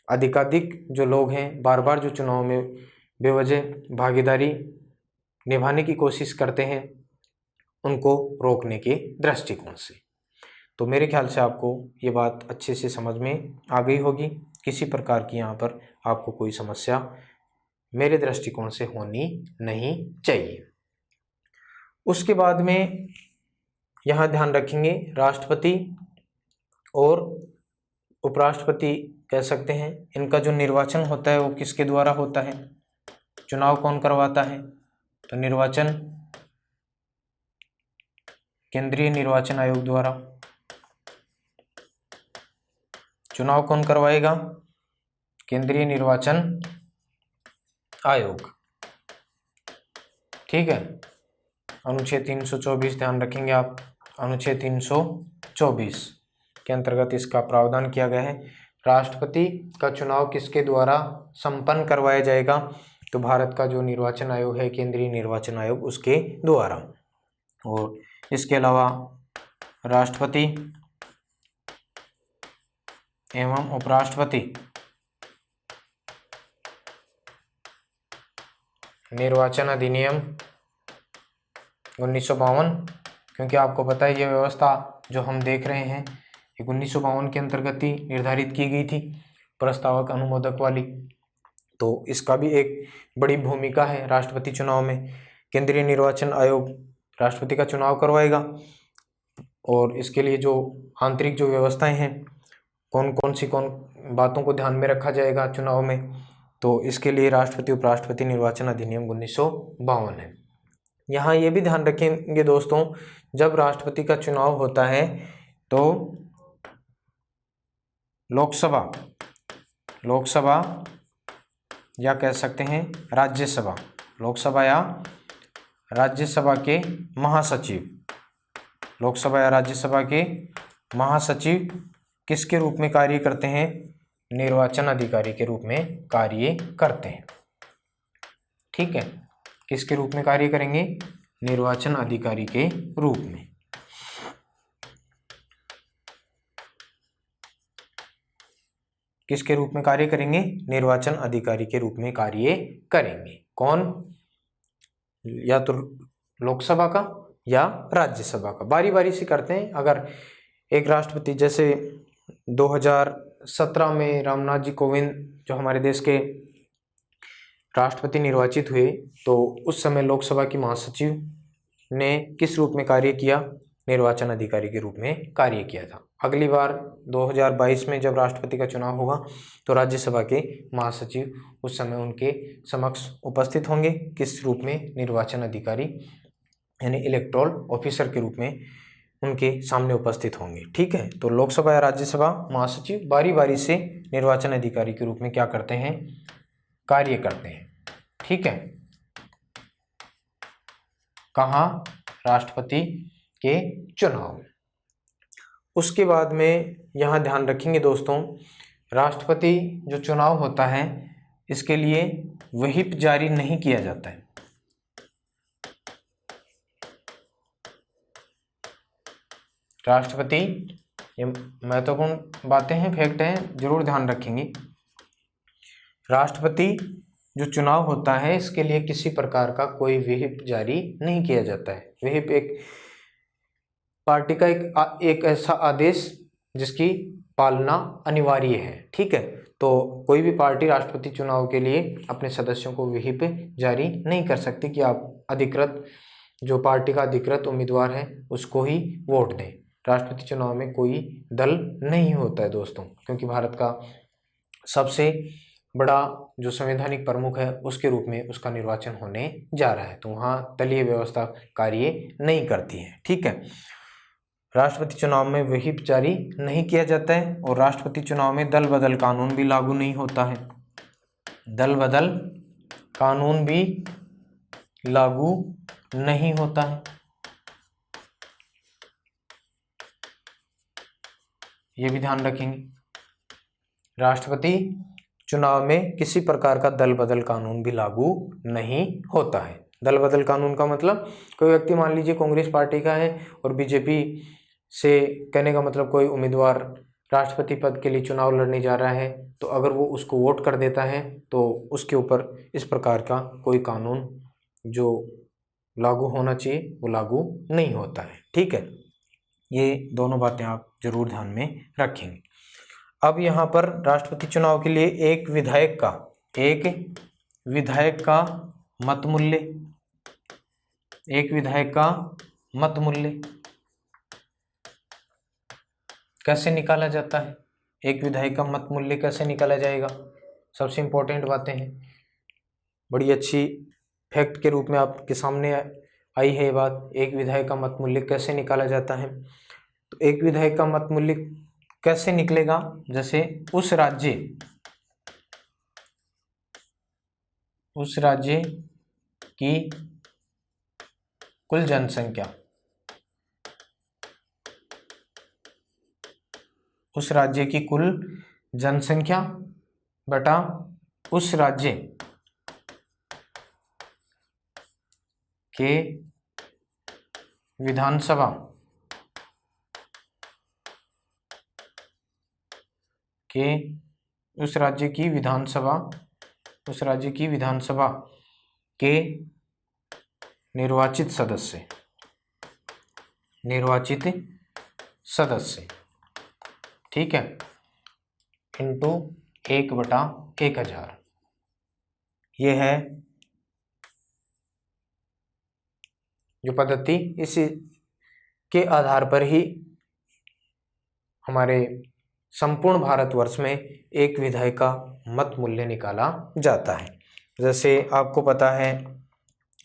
अधिकाधिक जो लोग हैं बार बार जो चुनाव में बेवजह भागीदारी निभाने की कोशिश करते हैं उनको रोकने के दृष्टिकोण से। तो मेरे ख्याल से आपको ये बात अच्छे से समझ में आ गई होगी। किसी प्रकार की यहाँ पर आपको कोई समस्या मेरे दृष्टिकोण से होनी नहीं चाहिए। उसके बाद में यहाँ ध्यान रखेंगे राष्ट्रपति और उपराष्ट्रपति कह सकते हैं, इनका जो निर्वाचन होता है वो किसके द्वारा होता है? चुनाव कौन करवाता है? तो निर्वाचन केंद्रीय निर्वाचन आयोग द्वारा। चुनाव कौन करवाएगा? केंद्रीय निर्वाचन आयोग। ठीक है, अनुच्छेद 324 ध्यान रखेंगे आप। अनुच्छेद 324 के अंतर्गत इसका प्रावधान किया गया है। राष्ट्रपति का चुनाव किसके द्वारा संपन्न करवाया जाएगा? तो भारत का जो निर्वाचन आयोग है केंद्रीय निर्वाचन आयोग, उसके द्वारा। और इसके अलावा राष्ट्रपति एवं उपराष्ट्रपति निर्वाचन अधिनियम 1952, क्योंकि आपको पता है ये व्यवस्था जो हम देख रहे हैं ये 1952 के अंतर्गत ही निर्धारित की गई थी, प्रस्तावक अनुमोदक वाली। तो इसका भी एक बड़ी भूमिका है राष्ट्रपति चुनाव में। केंद्रीय निर्वाचन आयोग राष्ट्रपति का चुनाव करवाएगा और इसके लिए जो आंतरिक जो व्यवस्थाएं हैं, कौन बातों को ध्यान में रखा जाएगा चुनाव में, तो इसके लिए राष्ट्रपति उपराष्ट्रपति निर्वाचन अधिनियम 1952 है। यहाँ ये भी ध्यान रखेंगे दोस्तों, जब राष्ट्रपति का चुनाव होता है तो लोकसभा या कह सकते हैं राज्यसभा, लोकसभा या राज्यसभा के महासचिव, लोकसभा या राज्यसभा के महासचिव किसके रूप में कार्य करते हैं? निर्वाचन अधिकारी के रूप में कार्य करते हैं। ठीक है, किसके रूप में कार्य करेंगे? निर्वाचन अधिकारी के रूप में। किसके रूप में कार्य करेंगे? निर्वाचन अधिकारी के रूप में कार्य करेंगे। कौन? या तो लोकसभा का या राज्यसभा का, बारी बारी से करते हैं। अगर एक राष्ट्रपति, जैसे 2017 में रामनाथ जी कोविंद जो हमारे देश के राष्ट्रपति निर्वाचित हुए, तो उस समय लोकसभा की महासचिव ने किस रूप में कार्य किया? निर्वाचन अधिकारी के रूप में कार्य किया था। अगली बार 2022 में जब राष्ट्रपति का चुनाव होगा तो राज्यसभा के महासचिव उस समय उनके समक्ष उपस्थित होंगे। किस रूप में? निर्वाचन अधिकारी यानी इलेक्टोरल ऑफिसर के रूप में उनके सामने उपस्थित होंगे। ठीक है, तो लोकसभा या राज्यसभा महासचिव बारी बारी से निर्वाचन अधिकारी के रूप में क्या करते हैं? कार्य करते हैं। ठीक है, कहाँ? राष्ट्रपति के चुनाव। उसके बाद में यहाँ ध्यान रखेंगे दोस्तों, राष्ट्रपति जो चुनाव होता है इसके लिए व्हिप जारी नहीं किया जाता है। राष्ट्रपति, ये महत्वपूर्ण बातें हैं, फैक्ट हैं, जरूर ध्यान रखेंगे। राष्ट्रपति जो चुनाव होता है इसके लिए किसी प्रकार का कोई व्हिप जारी नहीं किया जाता है। व्हिप एक पार्टी का एक ऐसा आदेश जिसकी पालना अनिवार्य है। ठीक है, तो कोई भी पार्टी राष्ट्रपति चुनाव के लिए अपने सदस्यों को व्हिप जारी नहीं कर सकती कि आप अधिकृत, जो पार्टी का अधिकृत उम्मीदवार है उसको ही वोट दें। राष्ट्रपति चुनाव में कोई दल नहीं होता है दोस्तों, क्योंकि भारत का सबसे बड़ा जो संवैधानिक प्रमुख है उसके रूप में उसका निर्वाचन होने जा रहा है, तो वहाँ दलीय व्यवस्था कार्य नहीं करती है। ठीक है, राष्ट्रपति चुनाव में व्हिप जारी नहीं किया जाता है और राष्ट्रपति चुनाव में दल बदल कानून भी लागू नहीं होता है। दल बदल कानून भी लागू नहीं होता है, ये भी ध्यान रखेंगे। राष्ट्रपति चुनाव में किसी प्रकार का दल बदल कानून भी लागू नहीं होता है। दल बदल कानून का मतलब, कोई व्यक्ति मान लीजिए कांग्रेस पार्टी का है और बीजेपी से, कहने का मतलब कोई उम्मीदवार राष्ट्रपति पद के लिए चुनाव लड़ने जा रहा है, तो अगर वो उसको वोट कर देता है तो उसके ऊपर इस प्रकार का कोई कानून जो लागू होना चाहिए वो लागू नहीं होता है। ठीक है, ये दोनों बातें आप जरूर ध्यान में रखेंगे। अब यहाँ पर राष्ट्रपति चुनाव के लिए एक विधायक का मत मूल्य, एक विधायक का मत मूल्य कैसे निकाला जाता है? एक विधायक का मत मूल्य कैसे निकाला जाएगा? सबसे इम्पोर्टेंट बातें हैं, बड़ी अच्छी फैक्ट के रूप में आपके सामने आई है ये बात। एक विधायक का मत मूल्य कैसे निकाला जाता है? तो एक विधायक का मत मूल्य कैसे निकलेगा? जैसे उस राज्य की कुल जनसंख्या, उस राज्य की कुल जनसंख्या बटा उस राज्य के विधानसभा के, उस राज्य की विधानसभा के निर्वाचित सदस्य, ठीक है, इंटू 1/1000। ये है जो पद्धति, इस के आधार पर ही हमारे संपूर्ण भारतवर्ष में एक विधायक का मत मूल्य निकाला जाता है। जैसे आपको पता है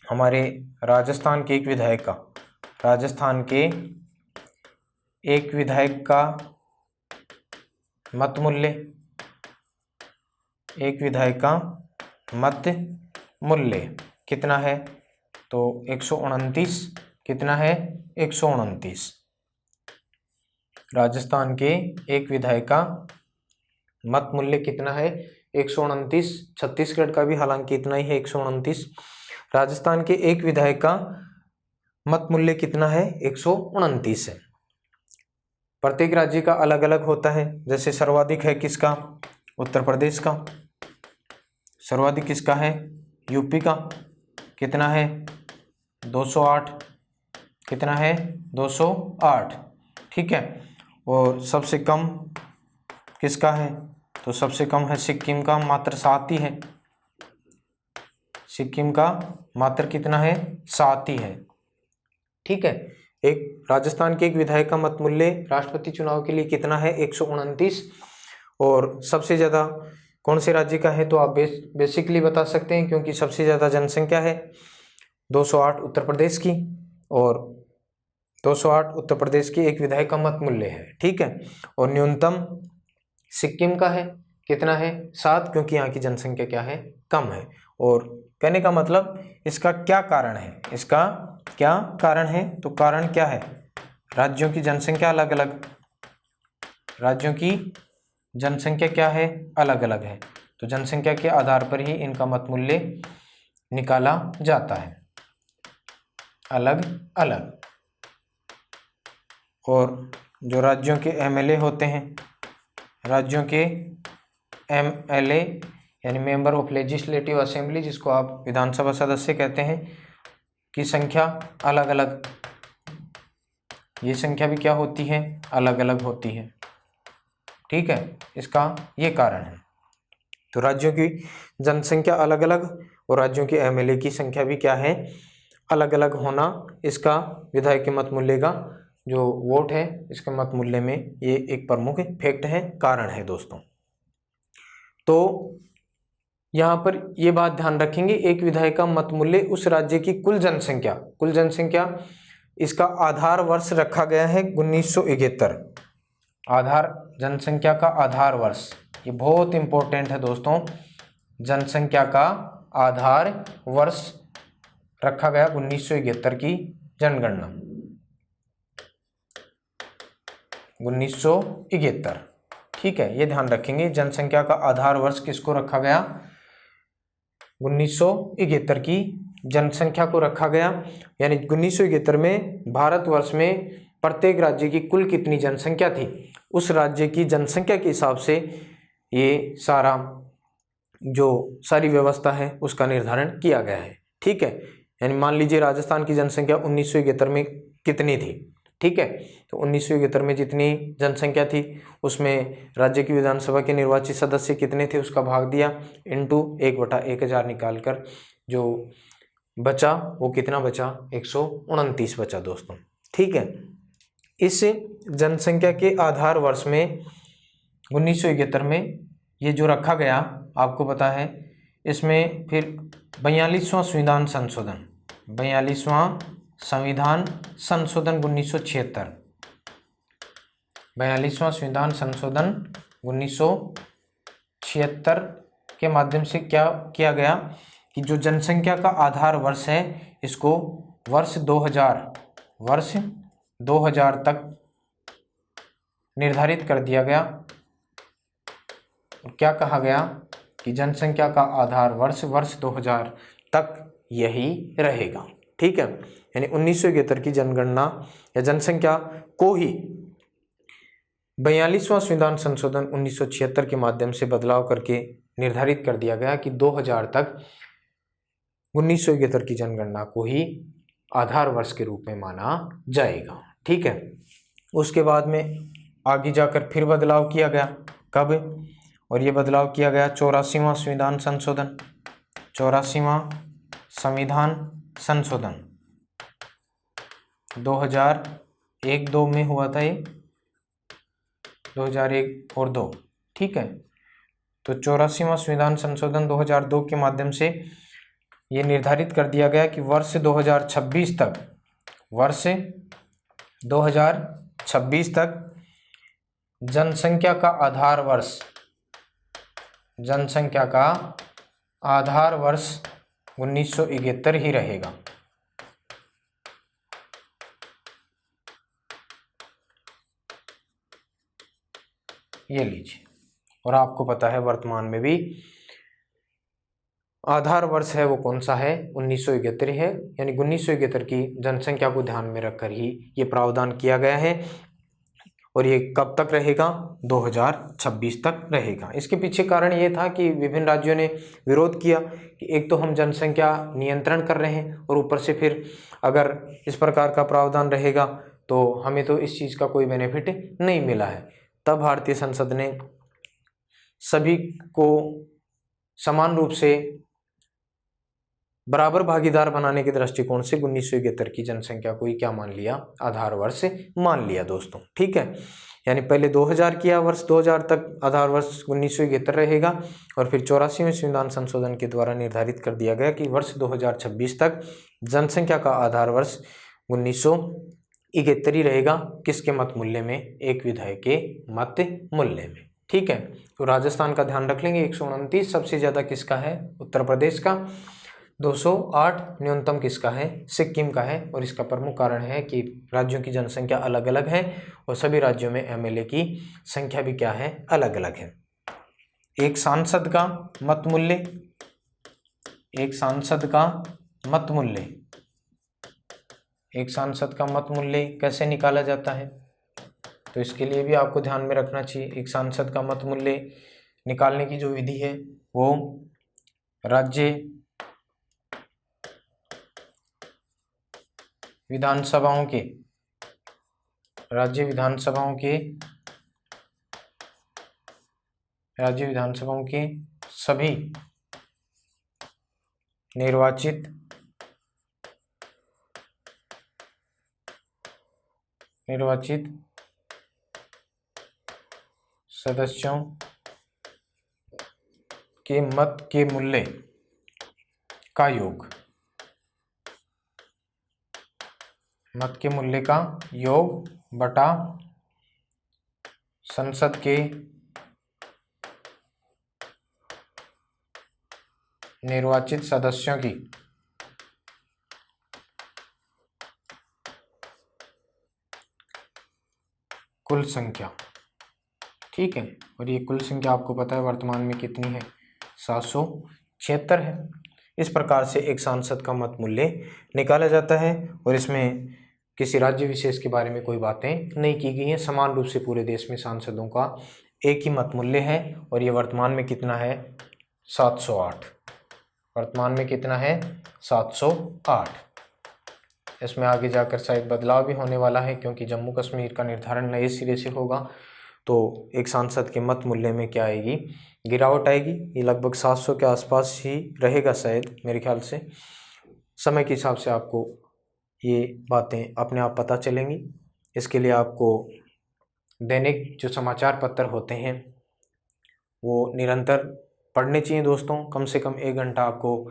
हमारे राजस्थान के एक विधायक का मत मूल्य, एक विधायक का मत मूल्य कितना है? तो 129। कितना है? 129। राजस्थान के एक विधायक का मत मूल्य कितना है? 129। छत्तीसगढ़ का भी हालांकि इतना ही है, 129। राजस्थान के एक विधायक का मत मूल्य कितना है? 129 है। प्रत्येक राज्य का अलग अलग होता है। जैसे सर्वाधिक है किसका? उत्तर प्रदेश का। सर्वाधिक किसका है? यूपी का। कितना है? 208। कितना है? 208। ठीक है, और सबसे कम किसका है? तो सबसे कम है सिक्किम का, मात्र 7 ही है। सिक्किम का मात्र कितना है? 7 ही है। ठीक है, एक राजस्थान के एक विधायक का मत मूल्य राष्ट्रपति चुनाव के लिए कितना है? 129। और सबसे ज़्यादा कौन से राज्य का है? तो आप बेसिकली बता सकते हैं, क्योंकि सबसे ज़्यादा जनसंख्या है 208 उत्तर प्रदेश की, और 208 उत्तर प्रदेश की एक विधायक का मत मूल्य है। ठीक है, और न्यूनतम सिक्किम का है। कितना है? 7, क्योंकि यहाँ की जनसंख्या क्या है? कम है। और कहने का मतलब इसका क्या कारण है? इसका क्या कारण है? तो कारण क्या है? राज्यों की जनसंख्या अलग अलग, राज्यों की जनसंख्या क्या है? अलग अलग है। तो जनसंख्या के आधार पर ही इनका मत मूल्य निकाला जाता है, अलग अलग। और जो राज्यों के एमएलए होते हैं, राज्यों के एमएलए यानी मेंबर ऑफ लेजिस्लेटिव असेंबली, जिसको आप विधानसभा सदस्य कहते हैं, की संख्या अलग अलग, ये संख्या भी क्या होती है? अलग अलग होती है। ठीक है, इसका ये कारण है। तो राज्यों की जनसंख्या अलग अलग और राज्यों की एमएलए की संख्या भी क्या है, अलग अलग होना, इसका विधायक के मत मूल्य का जो वोट है इसके मत मूल्य में ये एक प्रमुख फैक्ट है, कारण है दोस्तों। तो यहाँ पर ये बात ध्यान रखेंगे, एक विधायक का मत मूल्य उस राज्य की कुल जनसंख्या इसका आधार वर्ष रखा गया है 1971। आधार जनसंख्या का आधार वर्ष, ये बहुत इंपॉर्टेंट है दोस्तों। जनसंख्या का आधार वर्ष रखा गया 1971 की जनगणना, 1971, ठीक है, ये ध्यान रखेंगे। जनसंख्या का आधार वर्ष किसको रखा गया, 1971 की जनसंख्या को रखा गया। यानी 1971 में भारतवर्ष में प्रत्येक राज्य की कुल कितनी जनसंख्या थी, उस राज्य की जनसंख्या के हिसाब से ये सारी व्यवस्था है उसका निर्धारण किया गया है, ठीक है। यानी मान लीजिए राजस्थान की जनसंख्या 1971 में कितनी थी, ठीक है, तो 1971 में जितनी जनसंख्या थी उसमें राज्य की विधानसभा के निर्वाचित सदस्य कितने थे उसका भाग दिया, इंटू 1/1000 निकालकर जो बचा वो कितना बचा, 129 बचा दोस्तों, ठीक है। इस जनसंख्या के आधार वर्ष में 1971 में ये जो रखा गया आपको पता है, इसमें फिर 42वां संविधान संशोधन, 42वां संविधान संशोधन 1976, 42वां संविधान संशोधन 1976 के माध्यम से क्या किया गया कि जो जनसंख्या का आधार वर्ष है इसको वर्ष 2000 तक निर्धारित कर दिया गया। और क्या कहा गया कि जनसंख्या का आधार वर्ष 2000 तक यही रहेगा, ठीक है। यानी 1971 की जनगणना या जनसंख्या को ही 42वां संविधान संशोधन 1976 के माध्यम से बदलाव करके निर्धारित कर दिया गया कि 2000 तक 1971 की जनगणना को ही आधार वर्ष के रूप में माना जाएगा, ठीक है। उसके बाद में आगे जाकर फिर बदलाव किया गया, कब, और ये बदलाव किया गया 84वां संविधान संशोधन, 84वां संविधान संशोधन 2001-2 में हुआ था, ये 2001 और 2, ठीक है। तो 84वां संविधान संशोधन 2002 के माध्यम से ये निर्धारित कर दिया गया कि वर्ष 2026 तक जनसंख्या का आधार वर्ष 1971 ही रहेगा। ये लीजिए, और आपको पता है वर्तमान में भी आधार वर्ष है वो कौन सा है, 1971 है। यानी 1971 की जनसंख्या को ध्यान में रखकर ही ये प्रावधान किया गया है, और ये कब तक रहेगा, 2026 तक रहेगा। इसके पीछे कारण ये था कि विभिन्न राज्यों ने विरोध किया कि एक तो हम जनसंख्या नियंत्रण कर रहे हैं और ऊपर से फिर अगर इस प्रकार का प्रावधान रहेगा तो हमें तो इस चीज़ का कोई बेनिफिट नहीं मिला है। तब भारतीय संसद ने सभी को समान रूप से बराबर भागीदार बनाने के दृष्टिकोण से 1971 की जनसंख्या को ही क्या मान लिया, आधार वर्ष मान लिया दोस्तों, ठीक है। यानी पहले 2000 किया, वर्ष 2000 तक आधार वर्ष 1971 रहेगा, और फिर 84वें संविधान संशोधन के द्वारा निर्धारित कर दिया गया कि वर्ष 2026 तक जनसंख्या का आधार वर्ष 1971 ही रहेगा। किसके मत मूल्य में, एक विधायक के मत मूल्य में, ठीक है। तो राजस्थान का ध्यान रख लेंगे, 129 सबसे ज़्यादा किसका है, उत्तर प्रदेश का, 208 न्यूनतम किसका है, सिक्किम का है। और इसका प्रमुख कारण है कि राज्यों की जनसंख्या अलग अलग है और सभी राज्यों में एमएलए की संख्या भी क्या है, अलग अलग है। एक सांसद का मत मूल्य कैसे निकाला जाता है, तो इसके लिए भी आपको ध्यान में रखना चाहिए। एक सांसद का मत मूल्य निकालने की जो विधि है वो राज्य विधानसभाओं के राज्य विधानसभाओं के सभी निर्वाचित सदस्यों के मत के मूल्य का योग, मत के मूल्य का योग बटा संसद के निर्वाचित सदस्यों की कुल संख्या। ठीक है, और ये कुल संख्या आपको पता है वर्तमान में कितनी है, 776 है। इस प्रकार से एक सांसद का मत मूल्य निकाला जाता है और इसमें किसी राज्य विशेष के बारे में कोई बातें नहीं की गई हैं। समान रूप से पूरे देश में सांसदों का एक ही मत मूल्य है और ये वर्तमान में कितना है, 708। वर्तमान में कितना है, 708। इसमें आगे जाकर शायद बदलाव भी होने वाला है क्योंकि जम्मू कश्मीर का निर्धारण नए सिरे से होगा, तो एक सांसद के मत मूल्य में क्या आएगी, गिरावट आएगी। ये लगभग 700 के आसपास ही रहेगा शायद, मेरे ख्याल से। समय के हिसाब से आपको ये बातें अपने आप पता चलेंगी। इसके लिए आपको दैनिक जो समाचार पत्र होते हैं वो निरंतर पढ़ने चाहिए दोस्तों। कम से कम 1 घंटा आपको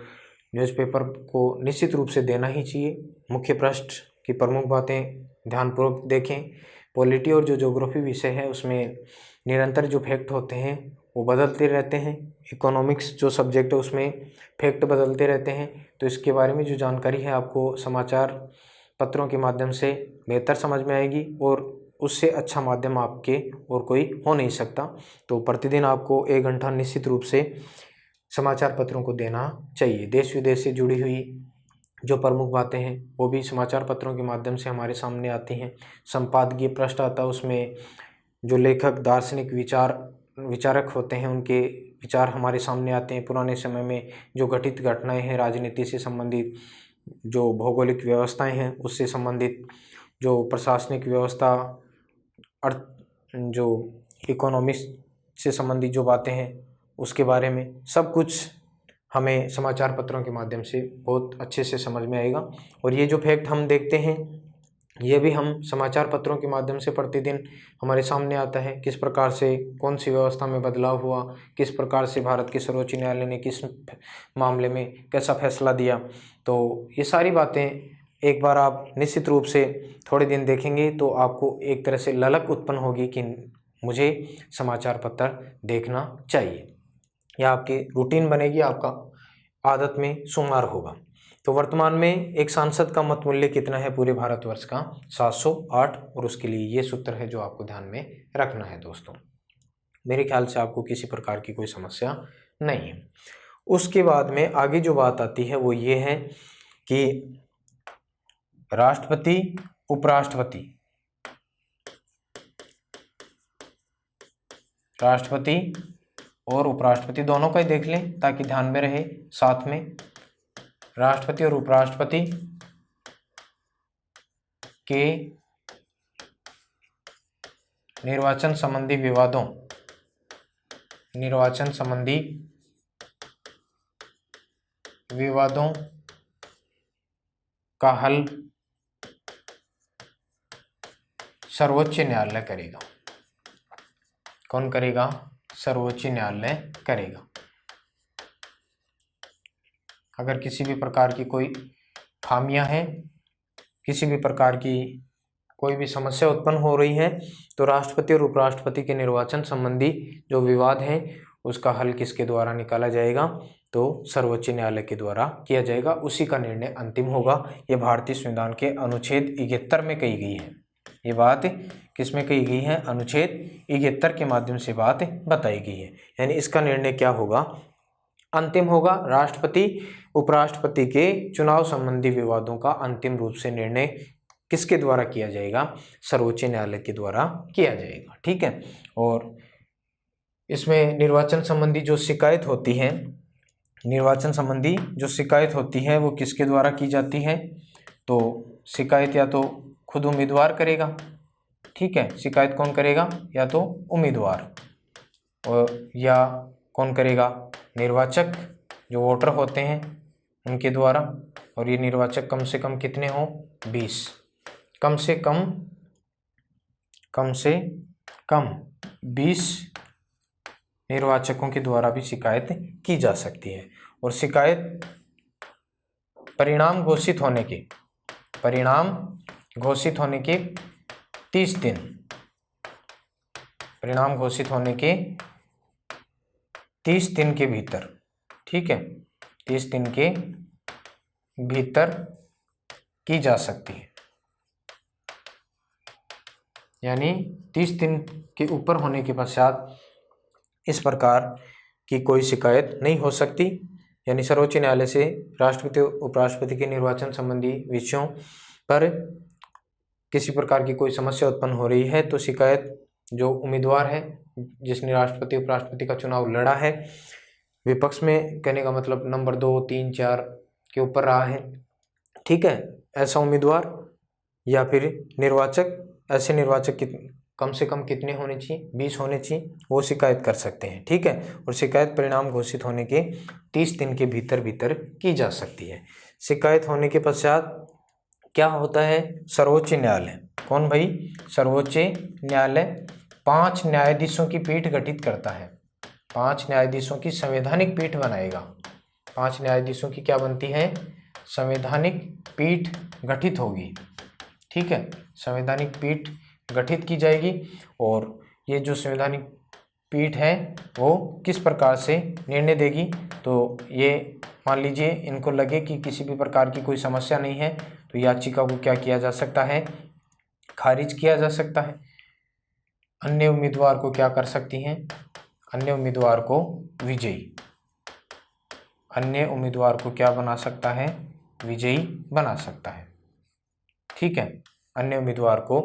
न्यूज़पेपर को निश्चित रूप से देना ही चाहिए। मुख्य पृष्ठ की प्रमुख बातें ध्यानपूर्वक देखें। पॉलिटी और जो ज्योग्राफी विषय है उसमें निरंतर जो फैक्ट होते हैं वो बदलते रहते हैं। इकोनॉमिक्स जो सब्जेक्ट है उसमें फैक्ट बदलते रहते हैं, तो इसके बारे में जो जानकारी है आपको समाचार पत्रों के माध्यम से बेहतर समझ में आएगी और उससे अच्छा माध्यम आपके और कोई हो नहीं सकता। तो प्रतिदिन आपको 1 घंटा निश्चित रूप से समाचार पत्रों को देना चाहिए। देश विदेश से जुड़ी हुई जो प्रमुख बातें हैं वो भी समाचार पत्रों के माध्यम से हमारे सामने आती हैं। संपादकीय पृष्ठ आता है, उसमें जो लेखक दार्शनिक विचारक होते हैं उनके विचार हमारे सामने आते हैं। पुराने समय में जो घटित घटनाएं हैं, राजनीति से संबंधित जो भौगोलिक व्यवस्थाएं हैं उससे संबंधित, जो प्रशासनिक व्यवस्था, अर्थ, जो इकोनॉमिक्स से संबंधित जो बातें हैं उसके बारे में सब कुछ हमें समाचार पत्रों के माध्यम से बहुत अच्छे से समझ में आएगा। और ये जो फैक्ट हम देखते हैं ये भी हम समाचार पत्रों के माध्यम से प्रतिदिन हमारे सामने आता है। किस प्रकार से कौन सी व्यवस्था में बदलाव हुआ, किस प्रकार से भारत के सर्वोच्च न्यायालय ने किस मामले में कैसा फैसला दिया, तो ये सारी बातें एक बार आप निश्चित रूप से थोड़े दिन देखेंगे तो आपको एक तरह से ललक उत्पन्न होगी कि मुझे समाचार पत्र देखना चाहिए, या आपके रूटीन बनेगी, आपका आदत में शुमार होगा। तो वर्तमान में एक सांसद का मत मूल्य कितना है पूरे भारतवर्ष का, 708। और उसके लिए ये सूत्र है जो आपको ध्यान में रखना है दोस्तों। मेरे ख्याल से आपको किसी प्रकार की कोई समस्या नहीं है। उसके बाद में आगे जो बात आती है वो ये है कि राष्ट्रपति, उपराष्ट्रपति, राष्ट्रपति और उपराष्ट्रपति दोनों का ही देख लें ताकि ध्यान में रहे साथ में। राष्ट्रपति और उपराष्ट्रपति के निर्वाचन संबंधी विवादों, निर्वाचन संबंधी विवादों का हल सर्वोच्च न्यायालय करेगा। कौन करेगा? सर्वोच्च न्यायालय करेगा। अगर किसी भी प्रकार की कोई खामियां हैं, किसी भी प्रकार की कोई भी समस्या उत्पन्न हो रही है तो राष्ट्रपति और उपराष्ट्रपति के निर्वाचन संबंधी जो विवाद है उसका हल किसके द्वारा निकाला जाएगा? तो सर्वोच्च न्यायालय के द्वारा किया जाएगा। उसी का निर्णय अंतिम होगा। ये भारतीय संविधान के अनुच्छेद 71 में कही गई है। ये बात किस में कही गई है? अनुच्छेद 71 के माध्यम से बात बताई गई है। यानी इसका निर्णय क्या होगा? अंतिम होगा। राष्ट्रपति उपराष्ट्रपति के चुनाव संबंधी विवादों का अंतिम रूप से निर्णय किसके द्वारा किया जाएगा? सर्वोच्च न्यायालय के द्वारा किया जाएगा। ठीक है। और इसमें निर्वाचन संबंधी जो शिकायत होती है, निर्वाचन संबंधी जो शिकायत होती है वो किसके द्वारा की जाती है? तो शिकायत या तो खुद उम्मीदवार करेगा। ठीक है, शिकायत कौन करेगा? या तो उम्मीदवार। और या कौन करेगा, निर्वाचक जो वोटर होते हैं उनके द्वारा। और ये निर्वाचक कम से कम कितने हों, 20, कम से कम 20 निर्वाचकों के द्वारा भी शिकायत की जा सकती है। और शिकायत परिणाम घोषित होने के 30 दिन, परिणाम घोषित होने के 30 दिन के भीतर, ठीक है, 30 दिन के भीतर की जा सकती है। यानी 30 दिन के ऊपर होने के पश्चात इस प्रकार की कोई शिकायत नहीं हो सकती। यानी सर्वोच्च न्यायालय से राष्ट्रपति उपराष्ट्रपति के निर्वाचन संबंधी विषयों पर किसी प्रकार की कोई समस्या उत्पन्न हो रही है तो शिकायत जो उम्मीदवार है जिसने राष्ट्रपति उपराष्ट्रपति का चुनाव लड़ा है, विपक्ष में, कहने का मतलब नंबर 2, 3, 4 के ऊपर रहा है, ठीक है, ऐसा उम्मीदवार या फिर निर्वाचक, ऐसे निर्वाचक कम से कम कितने होने चाहिए, 20 होने चाहिए, वो शिकायत कर सकते हैं, ठीक है। और शिकायत परिणाम घोषित होने के 30 दिन के भीतर की जा सकती है। शिकायत होने के पश्चात क्या होता है, सर्वोच्च न्यायालय, कौन भाई, सर्वोच्च न्यायालय 5 न्यायाधीशों की पीठ गठित करता है, 5 न्यायाधीशों की संवैधानिक पीठ बनाएगा। 5 न्यायाधीशों की क्या बनती है, संवैधानिक पीठ गठित होगी, ठीक है, संवैधानिक पीठ गठित की जाएगी। और ये जो संवैधानिक पीठ है वो किस प्रकार से निर्णय देगी, तो ये मान लीजिए इनको लगे कि किसी भी प्रकार की कोई समस्या नहीं है तो याचिका को क्या किया जा सकता है, खारिज किया जा सकता है। अन्य उम्मीदवार को क्या कर सकती हैं, अन्य उम्मीदवार को विजयी, अन्य उम्मीदवार को क्या बना सकता है, विजयी बना सकता है, ठीक है, अन्य उम्मीदवार को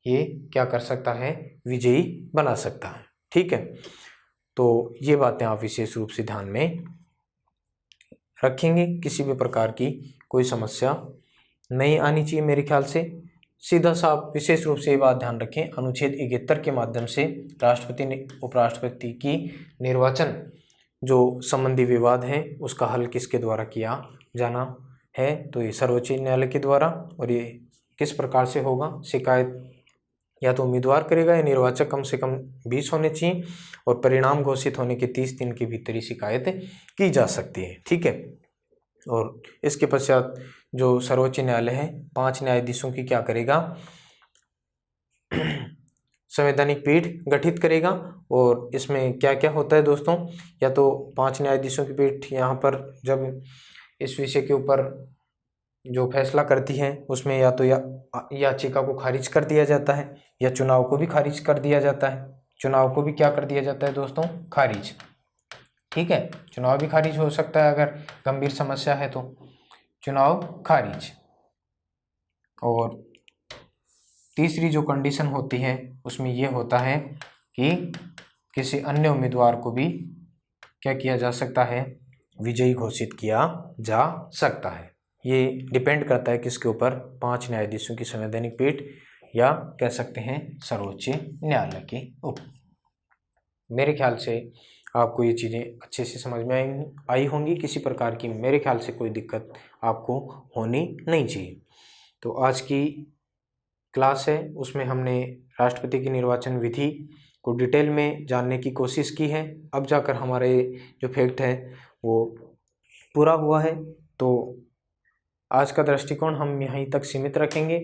ये क्या कर सकता है, विजयी बना सकता है, ठीक है। तो ये बातें आप विशेष रूप से ध्यान में रखेंगे, किसी भी प्रकार की कोई समस्या नहीं आनी चाहिए मेरे ख्याल से। सीधा सा आप विशेष रूप से ये बात ध्यान रखें, अनुच्छेद 71 के माध्यम से राष्ट्रपति उपराष्ट्रपति की निर्वाचन जो संबंधी विवाद है उसका हल किसके द्वारा किया जाना है, तो ये सर्वोच्च न्यायालय के द्वारा। और ये किस प्रकार से होगा, शिकायत या तो उम्मीदवार करेगा या निर्वाचक कम से कम 20 होने चाहिए और परिणाम घोषित होने के 30 दिन के भीतर ही शिकायत की जा सकती है, ठीक है। और इसके पश्चात जो सर्वोच्च न्यायालय है 5 न्यायाधीशों की क्या करेगा, संवैधानिक पीठ गठित करेगा। और इसमें क्या क्या होता है दोस्तों, या तो 5 न्यायाधीशों की पीठ यहाँ पर जब इस विषय के ऊपर जो फैसला करती है उसमें या तो याचिका को खारिज कर दिया जाता है या चुनाव को भी खारिज कर दिया जाता है, चुनाव को भी क्या कर दिया जाता है दोस्तों, खारिज, ठीक है, चुनाव भी खारिज हो सकता है अगर गंभीर समस्या है तो चुनाव खारिज। और तीसरी जो कंडीशन होती है उसमें ये होता है कि किसी अन्य उम्मीदवार को भी क्या किया जा सकता है, विजयी घोषित किया जा सकता है। ये डिपेंड करता है किसके ऊपर, 5 न्यायाधीशों की संवैधानिक पीठ या कह सकते हैं सर्वोच्च न्यायालय के ऊपर। मेरे ख्याल से आपको ये चीज़ें अच्छे से समझ में आई होंगी, किसी प्रकार की मेरे ख्याल से कोई दिक्कत आपको होनी नहीं चाहिए। तो आज की क्लास है उसमें हमने राष्ट्रपति की निर्वाचन विधि को डिटेल में जानने की कोशिश की है। अब जाकर हमारे जो फैक्ट है वो पूरा हुआ है, तो आज का दृष्टिकोण हम यहीं तक सीमित रखेंगे।